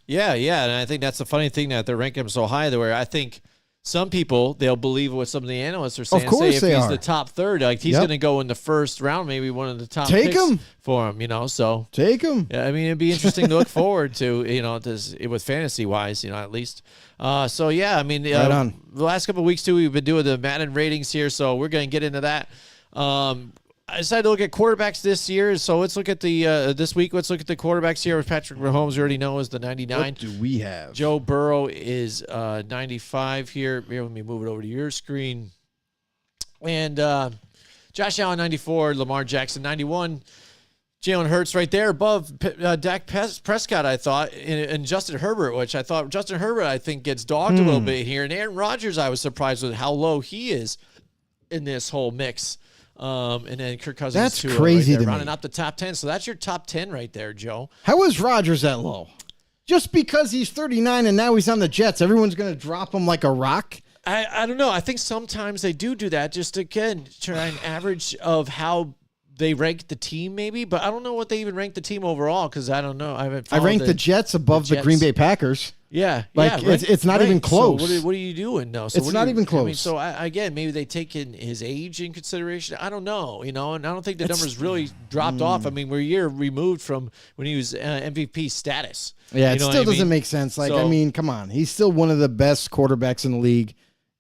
Yeah. And I think that's the funny thing that they're ranking him so high where I think some people, they'll believe what some of the analysts are saying. Of course Say if they he's are. the top third, like he's going to go in the first round, maybe one of the top Take picks him. for him, So Take him. yeah, I mean, it'd be interesting to look forward to, with fantasy wise, at least. So yeah, I mean, Right on. the last couple of weeks too, we've been doing the Madden ratings here, so we're going to get into that. I decided to look at quarterbacks this year, so let's look at the this week. Let's look at the quarterbacks here. With Patrick Mahomes, we already know is the 99. What do we have? Joe Burrow is 95 here. Here, let me move it over to your screen. And Josh Allen 94, Lamar Jackson 91. Jalen Hurts right there above Dak Prescott, I thought, and Justin Herbert, which I thought Justin Herbert, I think, gets dogged a little bit here. And Aaron Rodgers, I was surprised with how low he is in this whole mix. And then Kirk Cousins. That's too, crazy right there, to rounding me. up the top 10. So that's your top 10 right there, Joe. How is Rodgers that low? Just because he's 39 and now he's on the Jets, everyone's going to drop him like a rock? I don't know. I think sometimes they do that just to, again, try an average of how they rank the team maybe, but I don't know what they even rank the team overall because I don't know. I haven't. I ranked the Jets above the Green Bay Packers. Yeah, Like, yeah, it's not even close. So what are you doing? No, so It's not even close. I mean, so again, maybe they take in his age in consideration. I don't know, and I don't think the numbers really dropped off. I mean, we're a year removed from when he was MVP status. Yeah, You it know still what I doesn't mean? make sense. Like, So- I mean, come on. He's still one of the best quarterbacks in the league.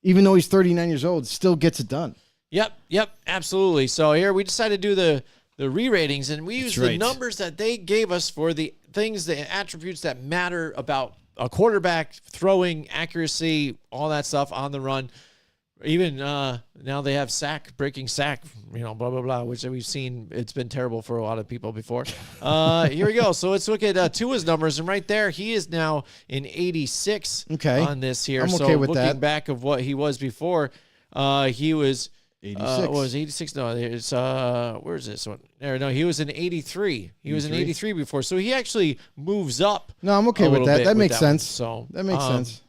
Even though he's 39 years old, still gets it done. Yep, absolutely. So here we decided to do the re-ratings, and we used the right. numbers that they gave us for the things, the attributes that matter about a quarterback, throwing, accuracy, all that stuff on the run. Even now they have breaking sack, blah, blah, blah, which we've seen. It's been terrible for a lot of people before. Here we go. So let's look at Tua's numbers. And right there, he is now in 86 Okay. on this here. I'm so okay with looking that. back of what he was before, he was 86. what was 86? No, it's where's this one? There, no, he was in 83. He was in 83 before, so he actually moves up. No, I'm okay a with little that. bit That with makes that one. sense. So That makes sense.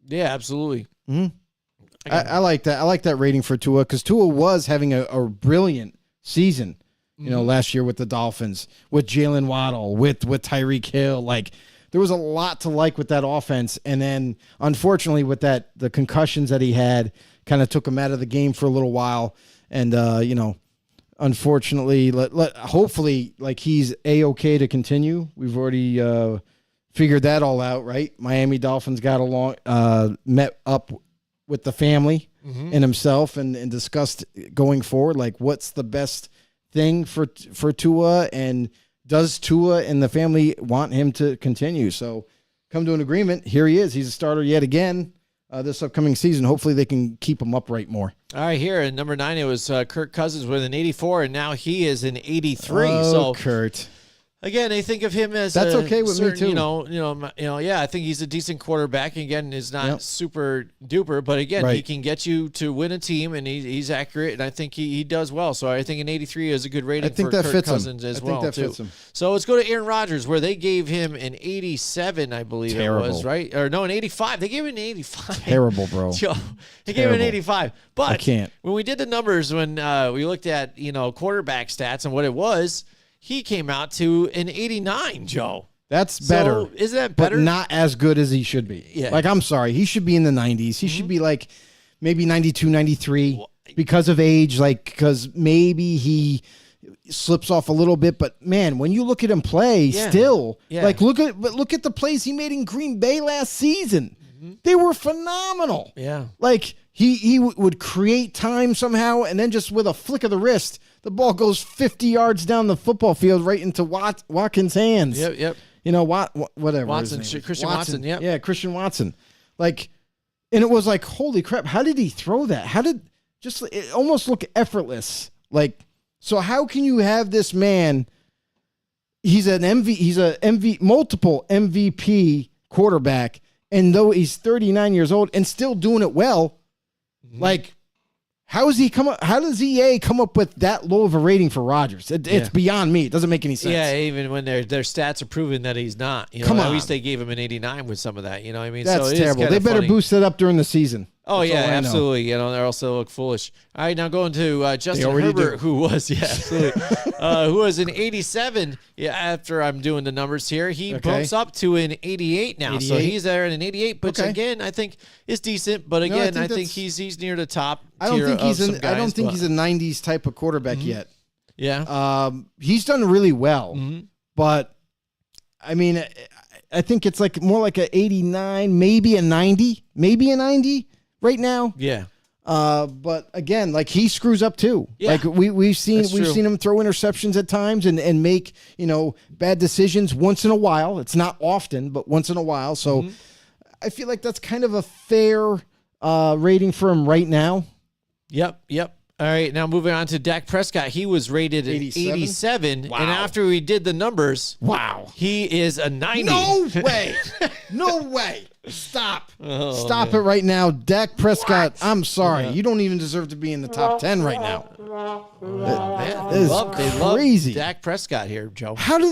Yeah, absolutely. I like that. I like that rating for Tua because Tua was having a brilliant season, last year with the Dolphins, with Jalen Waddle, with Tyreek Hill. Like, there was a lot to like with that offense. And then, unfortunately, with the concussions that he had kind of took him out of the game for a little while. And, unfortunately, hopefully, like, he's A-okay to continue. We've already figured that all out, right? Miami Dolphins got along, met up with the family and himself and discussed going forward, like, what's the best thing for Tua, and does Tua and the family want him to continue? So come to an agreement. Here he is. He's a starter yet again this upcoming season. Hopefully they can keep him upright more. All right, here at number 9, it was Kirk Cousins with an 84, and now he is an 83. Oh, So Kurt. again, they think of him as That's okay with me, certain, too. Yeah, I think he's a decent quarterback. Again, is not Yep. super duper, but again, he Right. can get you to win a team, and he's accurate, and I think he does well. So I think an 83 is a good rating I think for that Kirk fits him. Cousins as I think well that too. fits him. So let's go to Aaron Rodgers, where they gave him an 87, I believe it was, Terrible. right? Or no, an 85. They gave him an 85. Terrible, bro. Joe, they gave him an Terrible. 85. But I can't. when we did the numbers, when we looked at quarterback stats and what it was, he came out to an 89, Joe. That's better. So, isn't that better? But not as good as he should be. Yeah. Like, I'm sorry. He should be in the 90s. He should be like maybe 92, 93 because of age, like, because maybe he slips off a little bit. But, man, when you look at him play still, like, look at the plays he made in Green Bay last season. They were phenomenal. Yeah. Like, he would create time somehow, and then just with a flick of the wrist, the ball goes 50 yards down the football field right into Watkins' hands. Yep. Whatever. Watson, his name is. Christian Watson, yep. Yeah, Christian Watson. Like, and it was like, holy crap, how did he throw that? It almost looked effortless. Like, so how can you have this man, he's a multiple MVP quarterback, and though he's 39 years old and still doing it well, like, how does EA come up with that low of a rating for Rodgers? It's beyond me. It doesn't make any sense. Yeah, even when their stats are proving that he's not. Come on. At least they gave him an 89 with some of that. You know what I mean? That's so it is terrible. kinda They better funny. boost it up during the season. Oh, That's yeah, all I know. absolutely. You know, they also look foolish. All right, now going to Justin already Herbert, do. who was, absolutely, who was an 87. Yeah, after I'm doing the numbers here, he bumps up to an 88 now. So 88? he's there in an 88, which again I think is decent. But again, I think he's near the top. I don't think he's some guys, I don't think he's a '90s type of quarterback yet. Yeah. He's done really well, but I mean, I think it's like more like a 89, maybe a 90 right now. Yeah. But again, like he screws up too. Yeah. Like we've seen That's true. him throw interceptions at times and make, bad decisions once in a while. It's not often, but once in a while. So I feel like that's kind of a fair rating for him right now. Yep. All right, now moving on to Dak Prescott. He was rated an 87. Wow. And after we did the numbers, Wow. he is a 90. No way. No way. Stop. Oh, Stop it right now. Dak Prescott, I'm sorry. You don't even deserve to be in the top 10 right now. Man, is they love crazy. Dak Prescott here, Joe. How do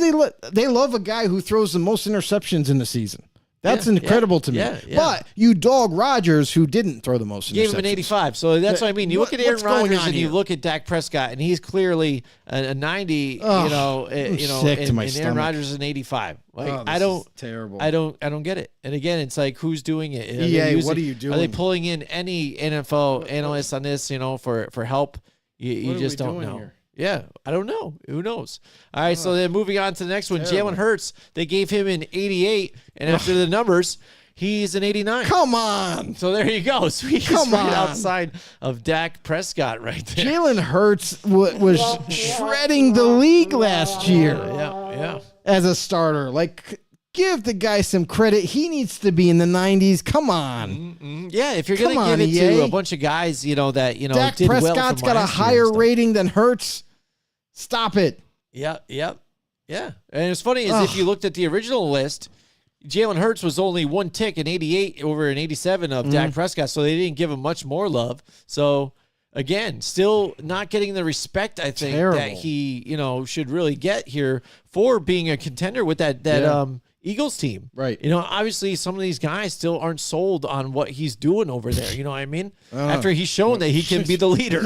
they love a guy who throws the most interceptions in the season? That's Yeah, incredible to me. yeah. But you dog Rodgers, who didn't throw the most interceptions. Gave him an 85. So that's what I mean. You look at Aaron What's going Rodgers on and you here? look at Dak Prescott, and he's clearly a 90. Ugh, I'm sick to my and Aaron stomach. Rodgers is an 85. Like Oh, I this don't. is terrible. I don't get it. And again, it's like who's doing it? Are they EA, what are you Are they doing? pulling in any NFL analysts on this? For help? You What are just we don't doing know. here? Yeah, I don't know. Who knows? All right, so then moving on to the next one, Terrible. Jalen Hurts. They gave him an 88, and after the numbers, he's an 89. Come on. So there you go. So he's Come right on. outside of Dak Prescott right there. Jalen Hurts was shredding the league last year Yeah. as a starter. Like, give the guy some credit. He needs to be in the 90s. Come on. Yeah, if you're going Come to on, give it EA. to a bunch of guys, that, Dak did well Prescott's from got a last year and higher stuff. rating than Hurts. Stop it. Yeah. And it's funny is if you looked at the original list, Jalen Hurts was only one tick, an 88 over an 87 of Dak Prescott, so they didn't give him much more love. So again, still not getting the respect I think Terrible. that he, should really get here for being a contender with that Eagles team. Right. Obviously some of these guys still aren't sold on what he's doing over there. You know what I mean? After he's shown that he can be the leader.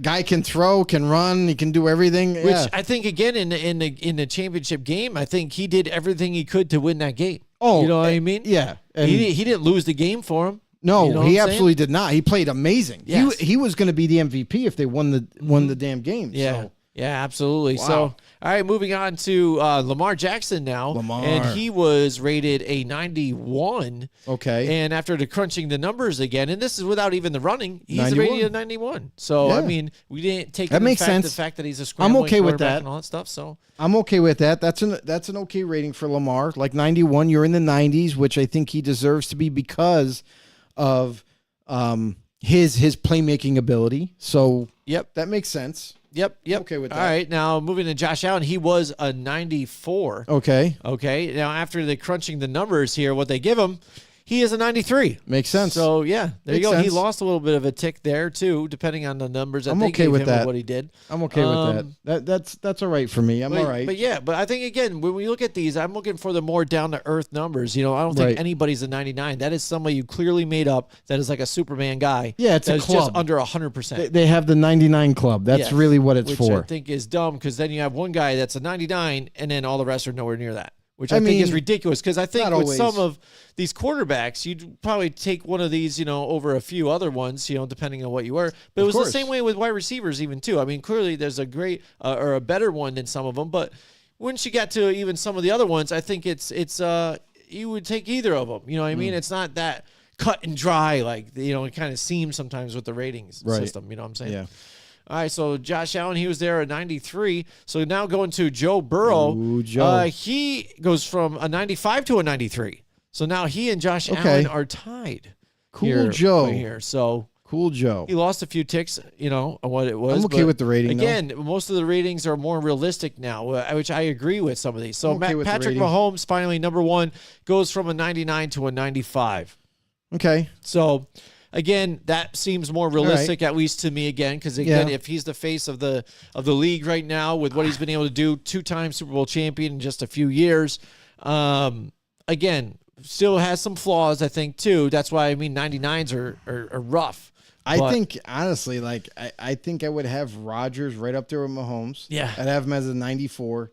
Guy can throw, can run, he can do everything. Which I think again in the championship game, I think he did everything he could to win that game. Oh, you know what I mean? Yeah. And He didn't lose the game for him. no, You know what he I'm absolutely did not. He played amazing. Yes. He was going to be the MVP if they won the damn game. Yeah. So. Yeah, absolutely. Wow. So, all right, moving on to Lamar Jackson now. Lamar. And he was rated a 91. Okay. And after crunching the numbers again, and this is without even the running, he's 91. rated a 91. So, I Yeah. mean, we didn't take That into makes fact sense. the fact that he's a scrambling okay with quarterback that. and all that stuff. So, I'm okay with that. That's an okay rating for Lamar. Like 91, you're in the 90s, which I think he deserves to be because of his playmaking ability. So yep. that makes sense. Yep. Okay with All that. right, now moving to Josh Allen, he was a 94. Okay. Okay, now after the crunching the numbers here, what they give him, he is a 93. Makes sense. So yeah, there you Makes go. He sense. lost a little bit of a tick there too, depending on the numbers that I'm they okay gave with him that. and what he did. I'm okay with that. That's all right for me. I'm all right. But yeah, but I think again, when we look at these, I'm looking for the more down to earth numbers. I don't think Right. anybody's a 99. That is somebody you clearly made up. That is like a Superman guy. Yeah, it's a that's club. just under 100%. They have the 99 club. That's Yes, really what it's which for. I think is dumb because then you have one guy that's a 99 and then all the rest are nowhere near that, which I, I think is mean, ridiculous because I think not with always. some of these quarterbacks, you'd probably take one of these, over a few other ones, depending on what you were. But it was course. the same way with wide receivers even too. I mean, clearly there's a great or a better one than some of them, but once you got to even some of the other ones, I think it's you would take either of them. You know what I mean? It's not that cut and dry like it kind of seems sometimes with the ratings Right. system. You know what I'm saying? Yeah. All right, so Josh Allen, he was there at 93. So now going to Joe Burrow. Ooh, Joe. He goes from a 95 to a 93. So now he and Josh Okay. Allen are tied. Cool here, Joe. right here. So Cool Joe. he lost a few ticks, on what it was. I'm okay but with the rating, though. Again, most of the ratings are more realistic now, which I agree with some of these. So I'm okay with the Patrick rating. Mahomes, finally, number one, goes from a 99 to a 95. Okay. So, again, that seems more realistic, at least to me. Again, because again, Yeah. if he's the face of the league right now with what he's been able to do, 2-time Super Bowl champion in just a few years, again, still has some flaws, I think, too. That's why, 99s are rough. I think, honestly, I think I would have Rodgers right up there with Mahomes. Yeah. I'd have him as a 94.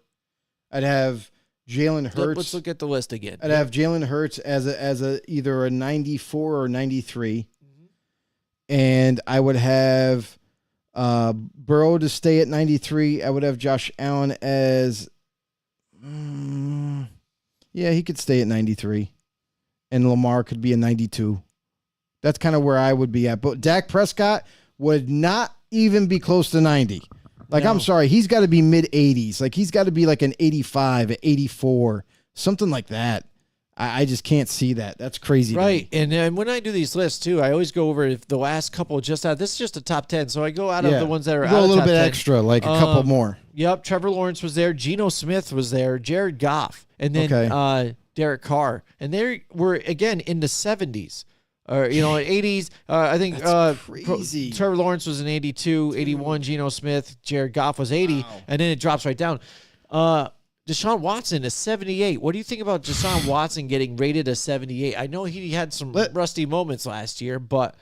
I'd have Jalen Hurts. Let's look at the list again. I'd have Jalen Hurts as a either a 94 or 93. And I would have Burrow to stay at 93. I would have Josh Allen as, he could stay at 93. And Lamar could be a 92. That's kind of where I would be at. But Dak Prescott would not even be close to 90. No. I'm sorry. He's got to be mid-80s. He's got to be like an 85, an 84, something like that. I just can't see that. That's crazy. Right. And when I do these lists, too, I always go over the last couple just out. This is just a top 10. So I go out of the ones that are out of a little top bit 10. extra, a couple more. Yep. Trevor Lawrence was there. Geno Smith was there. Jared Goff. And then Derek Carr. And they were, again, in the 70s. 80s. I think crazy. Trevor Lawrence was an 82, 81. Geno Smith, Jared Goff was 80, and then it drops right down. Deshaun Watson is 78. What do you think about Deshaun Watson getting rated a 78? I know he had some rusty moments last year, but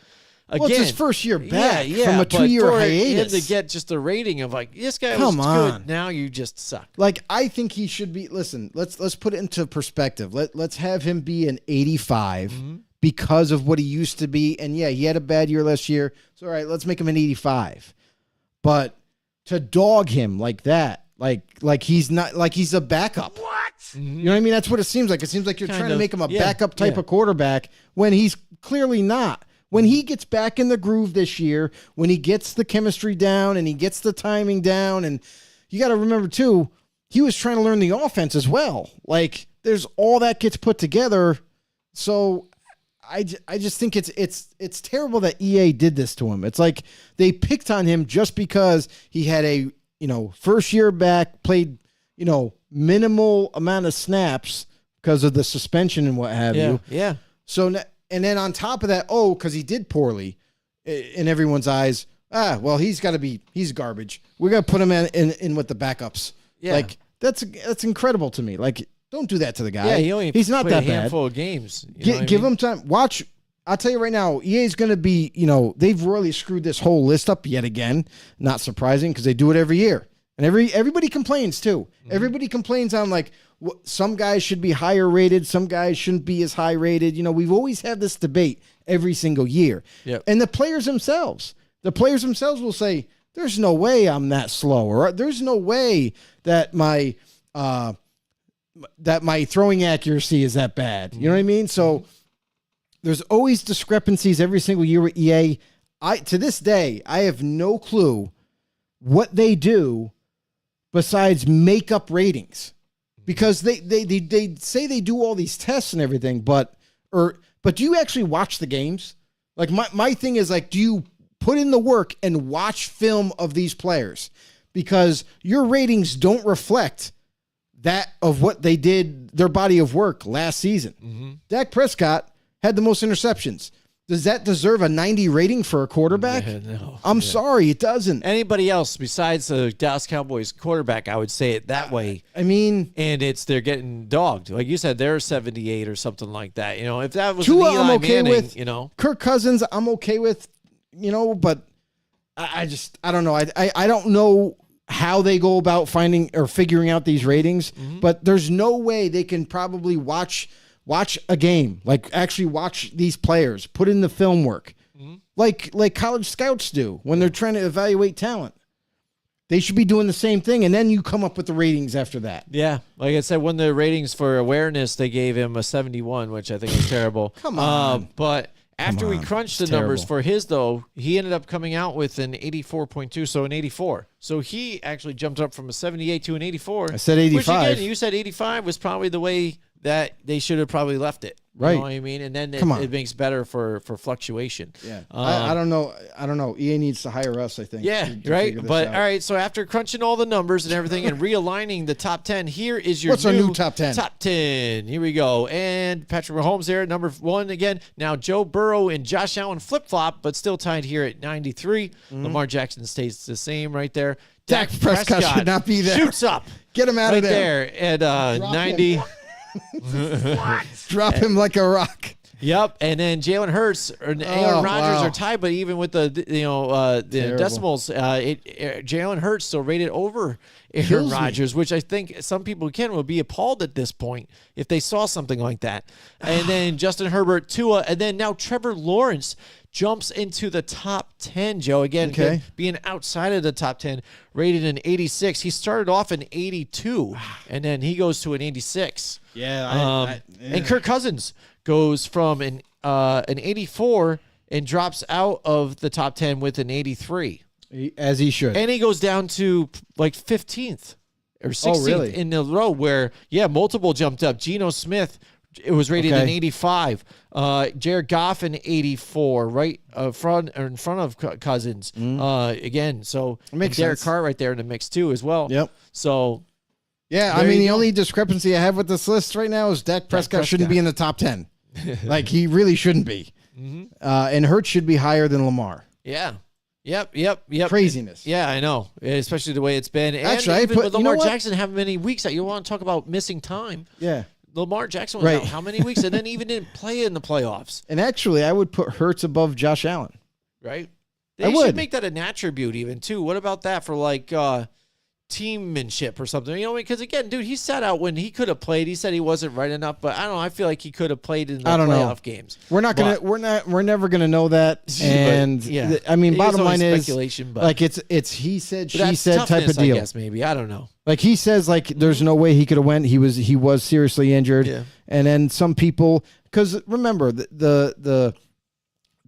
again, it's his first year back from a 2-year hiatus. Him to get just the rating of this guy was good. Now you just suck. I think he should be. Listen, let's put it into perspective. Let's have him be an 85. Because of what he used to be. And he had a bad year last year. So, all right, let's make him an 85. But to dog him like that, like he's not, like he's a backup. What? You know what I mean? That's what it seems like. It seems like you're trying to make him a backup type of quarterback when he's clearly not. When he gets back in the groove this year, when he gets the chemistry down and he gets the timing down, and you got to remember, too, he was trying to learn the offense as well. There's all that gets put together. So I just think it's terrible that EA did this to him. It's like they picked on him just because he had a, first year back, played, minimal amount of snaps because of the suspension and what have you. Yeah. So, and then on top of that, because he did poorly in everyone's eyes, he's garbage. We're going to put him in with the backups. Yeah. That's incredible to me. Don't do that to the guy. Yeah, he's not that bad. Handful of games. Give him time. Watch. I'll tell you right now, EA's going to be, they've really screwed this whole list up yet again. Not surprising because they do it every year. And everybody complains too. Mm-hmm. Everybody complains on some guys should be higher rated. Some guys shouldn't be as high rated. We've always had this debate every single year. Yep. And the players themselves will say, there's no way I'm that slow. Or there's no way that my throwing accuracy is that bad. You know what I mean? So there's always discrepancies every single year with EA. To this day, I have no clue what they do besides make up ratings, because they say they do all these tests and everything, but do you actually watch the games? My thing is do you put in the work and watch film of these players? Because your ratings don't reflect that of what they did, their body of work last season. Mm-hmm. Dak Prescott had the most interceptions. Does that deserve a 90 rating for a quarterback? No. I'm sorry, it doesn't. Anybody else besides the Dallas Cowboys quarterback, I would say it that way. And they're getting dogged. Like you said, they're 78 or something like that. If that was Tua, Eli I'm okay Manning, with. Kirk Cousins, I'm okay with, but I don't know. I don't know how they go about finding or figuring out these ratings, but there's no way they can probably watch a game, actually watch these players, put in the film work, like college scouts do when they're trying to evaluate talent. They should be doing the same thing, and then you come up with the ratings after that. Yeah, like I said, when the ratings for awareness, they gave him a 71, which I think is terrible. Come on. But after we crunched the numbers for his, though, he ended up coming out with an 84.2, so an 84. So he actually jumped up from a 78 to an 84. I said 85. Which, again, you said 85 was probably the way that they should have probably left it. Right. You know what I mean? And then it makes better for fluctuation. Yeah. I don't know. EA needs to hire us, I think. Yeah, to right. But, all right, so after crunching all the numbers and everything and realigning the top 10, here is your What's our new top 10? Top 10. Here we go. And Patrick Mahomes there, number 1 again. Now Joe Burrow and Josh Allen flip-flop, but still tied here at 93. Lamar Jackson stays the same right there. Dak Prescott should not be there. Shoots up. Get him out right of there. At 90. Drop him like a rock. Yep, and then Jalen Hurts and Aaron Rodgers are tied, but even with the Terrible. decimals, Jalen Hurts still rated over Aaron Kills me. Rodgers, which I think some people would be appalled at this point if they saw something like that. And then Justin Herbert, Tua, and then now Trevor Lawrence jumps into the top 10, Joe. Again, Okay. being outside of the top 10, rated an 86. He started off an 82, and then he goes to an 86. Yeah, And Kirk Cousins goes from an 84 and drops out of the top 10 with an 83. as he should. And he goes down to like 15th or 16th really? in the row where, multiple jumped up. Geno Smith, it was rated an 85. Jared Goff an 84, right in front of Cousins. Again, so Makes Derek sense. Carr right there in the mix too as well. Yep. So Yeah, I There mean, you the go. only discrepancy I have with this list right now is Dak Prescott shouldn't Prescott. be in the top 10. Like, he really shouldn't be. And Hurts should be higher than Lamar. yeah. Yep. Craziness. Yeah, I know, especially the way it's been. And Actually, I even put- with you know Lamar what? Jackson having many weeks that you want to talk about missing time. Yeah. Lamar Jackson was Right. out how many weeks, and then even didn't play in the playoffs, And actually, I would put Hurts above Josh Allen. right? I They would. should make that an attribute even too. What about that for like teammanship or something? You know, because again, dude, he sat out when he could have played. He said he wasn't right enough, but I don't know. I feel like he could have played in the I don't know. playoff games. We're not gonna. We're never gonna know that. And I mean, It bottom always line is, speculation, but like, it's he said, but she that's said type of toughness, deal. I guess maybe I don't know. Like, he says, like, there's no way he could have went. He was seriously injured. Yeah. And then some people, because remember the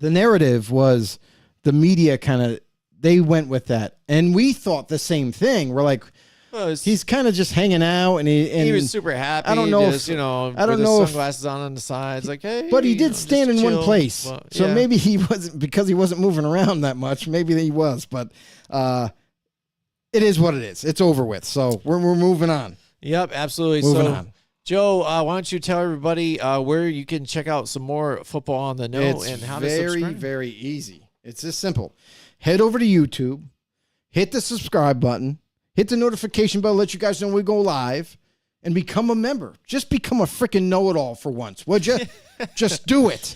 narrative was the media kind of, they went with that, and we thought the same thing. We're like, Well, he's kind of just hanging out, and he was super happy. I don't know just, if- with I don't his know if- sunglasses on the sides, like hey. but he you did know, stand just in one chill. place. Well, So yeah. maybe he wasn't, because he wasn't moving around that much. Maybe he was, but it is what it is. It's over with. So we're moving on. Yep, absolutely. Moving so, on. Joe, why don't you tell everybody where you can check out some more football on the know It's and how to very, subscribe? very easy. It's this simple. Head over to YouTube, hit the subscribe button, hit the notification bell, let you guys know when we go live, and become a member. Just become a freaking know-it-all for once, would you? Just do it.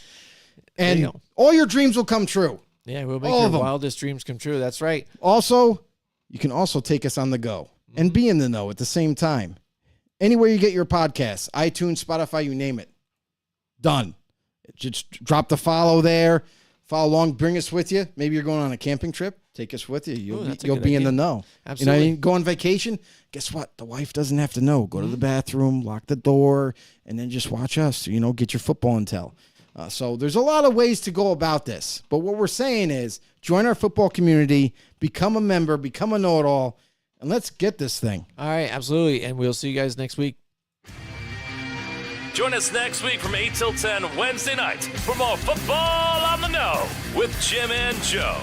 There you And go. all your dreams will come true. Yeah, we'll make all your of 'em. wildest dreams come true. That's right. Also, you can also take us on the go and be in the know at the same time. Anywhere you get your podcasts, iTunes, Spotify, you name it. Done. Just drop the follow there. Follow along. Bring us with you. Maybe you're going on a camping trip. Take us with you. You'll that's a you'll good be in idea. the know. Absolutely. You know, go on vacation. Guess what? The wife doesn't have to know. Go to the bathroom, lock the door, and then just watch us. You know, get your football intel. So there's a lot of ways to go about this. But what we're saying is join our football community, become a member, become a know-it-all, and let's get this thing. All right, absolutely. And we'll see you guys next week. Join us next week from 8 till 10 Wednesday night for more Football on the Know with Jim and Joe.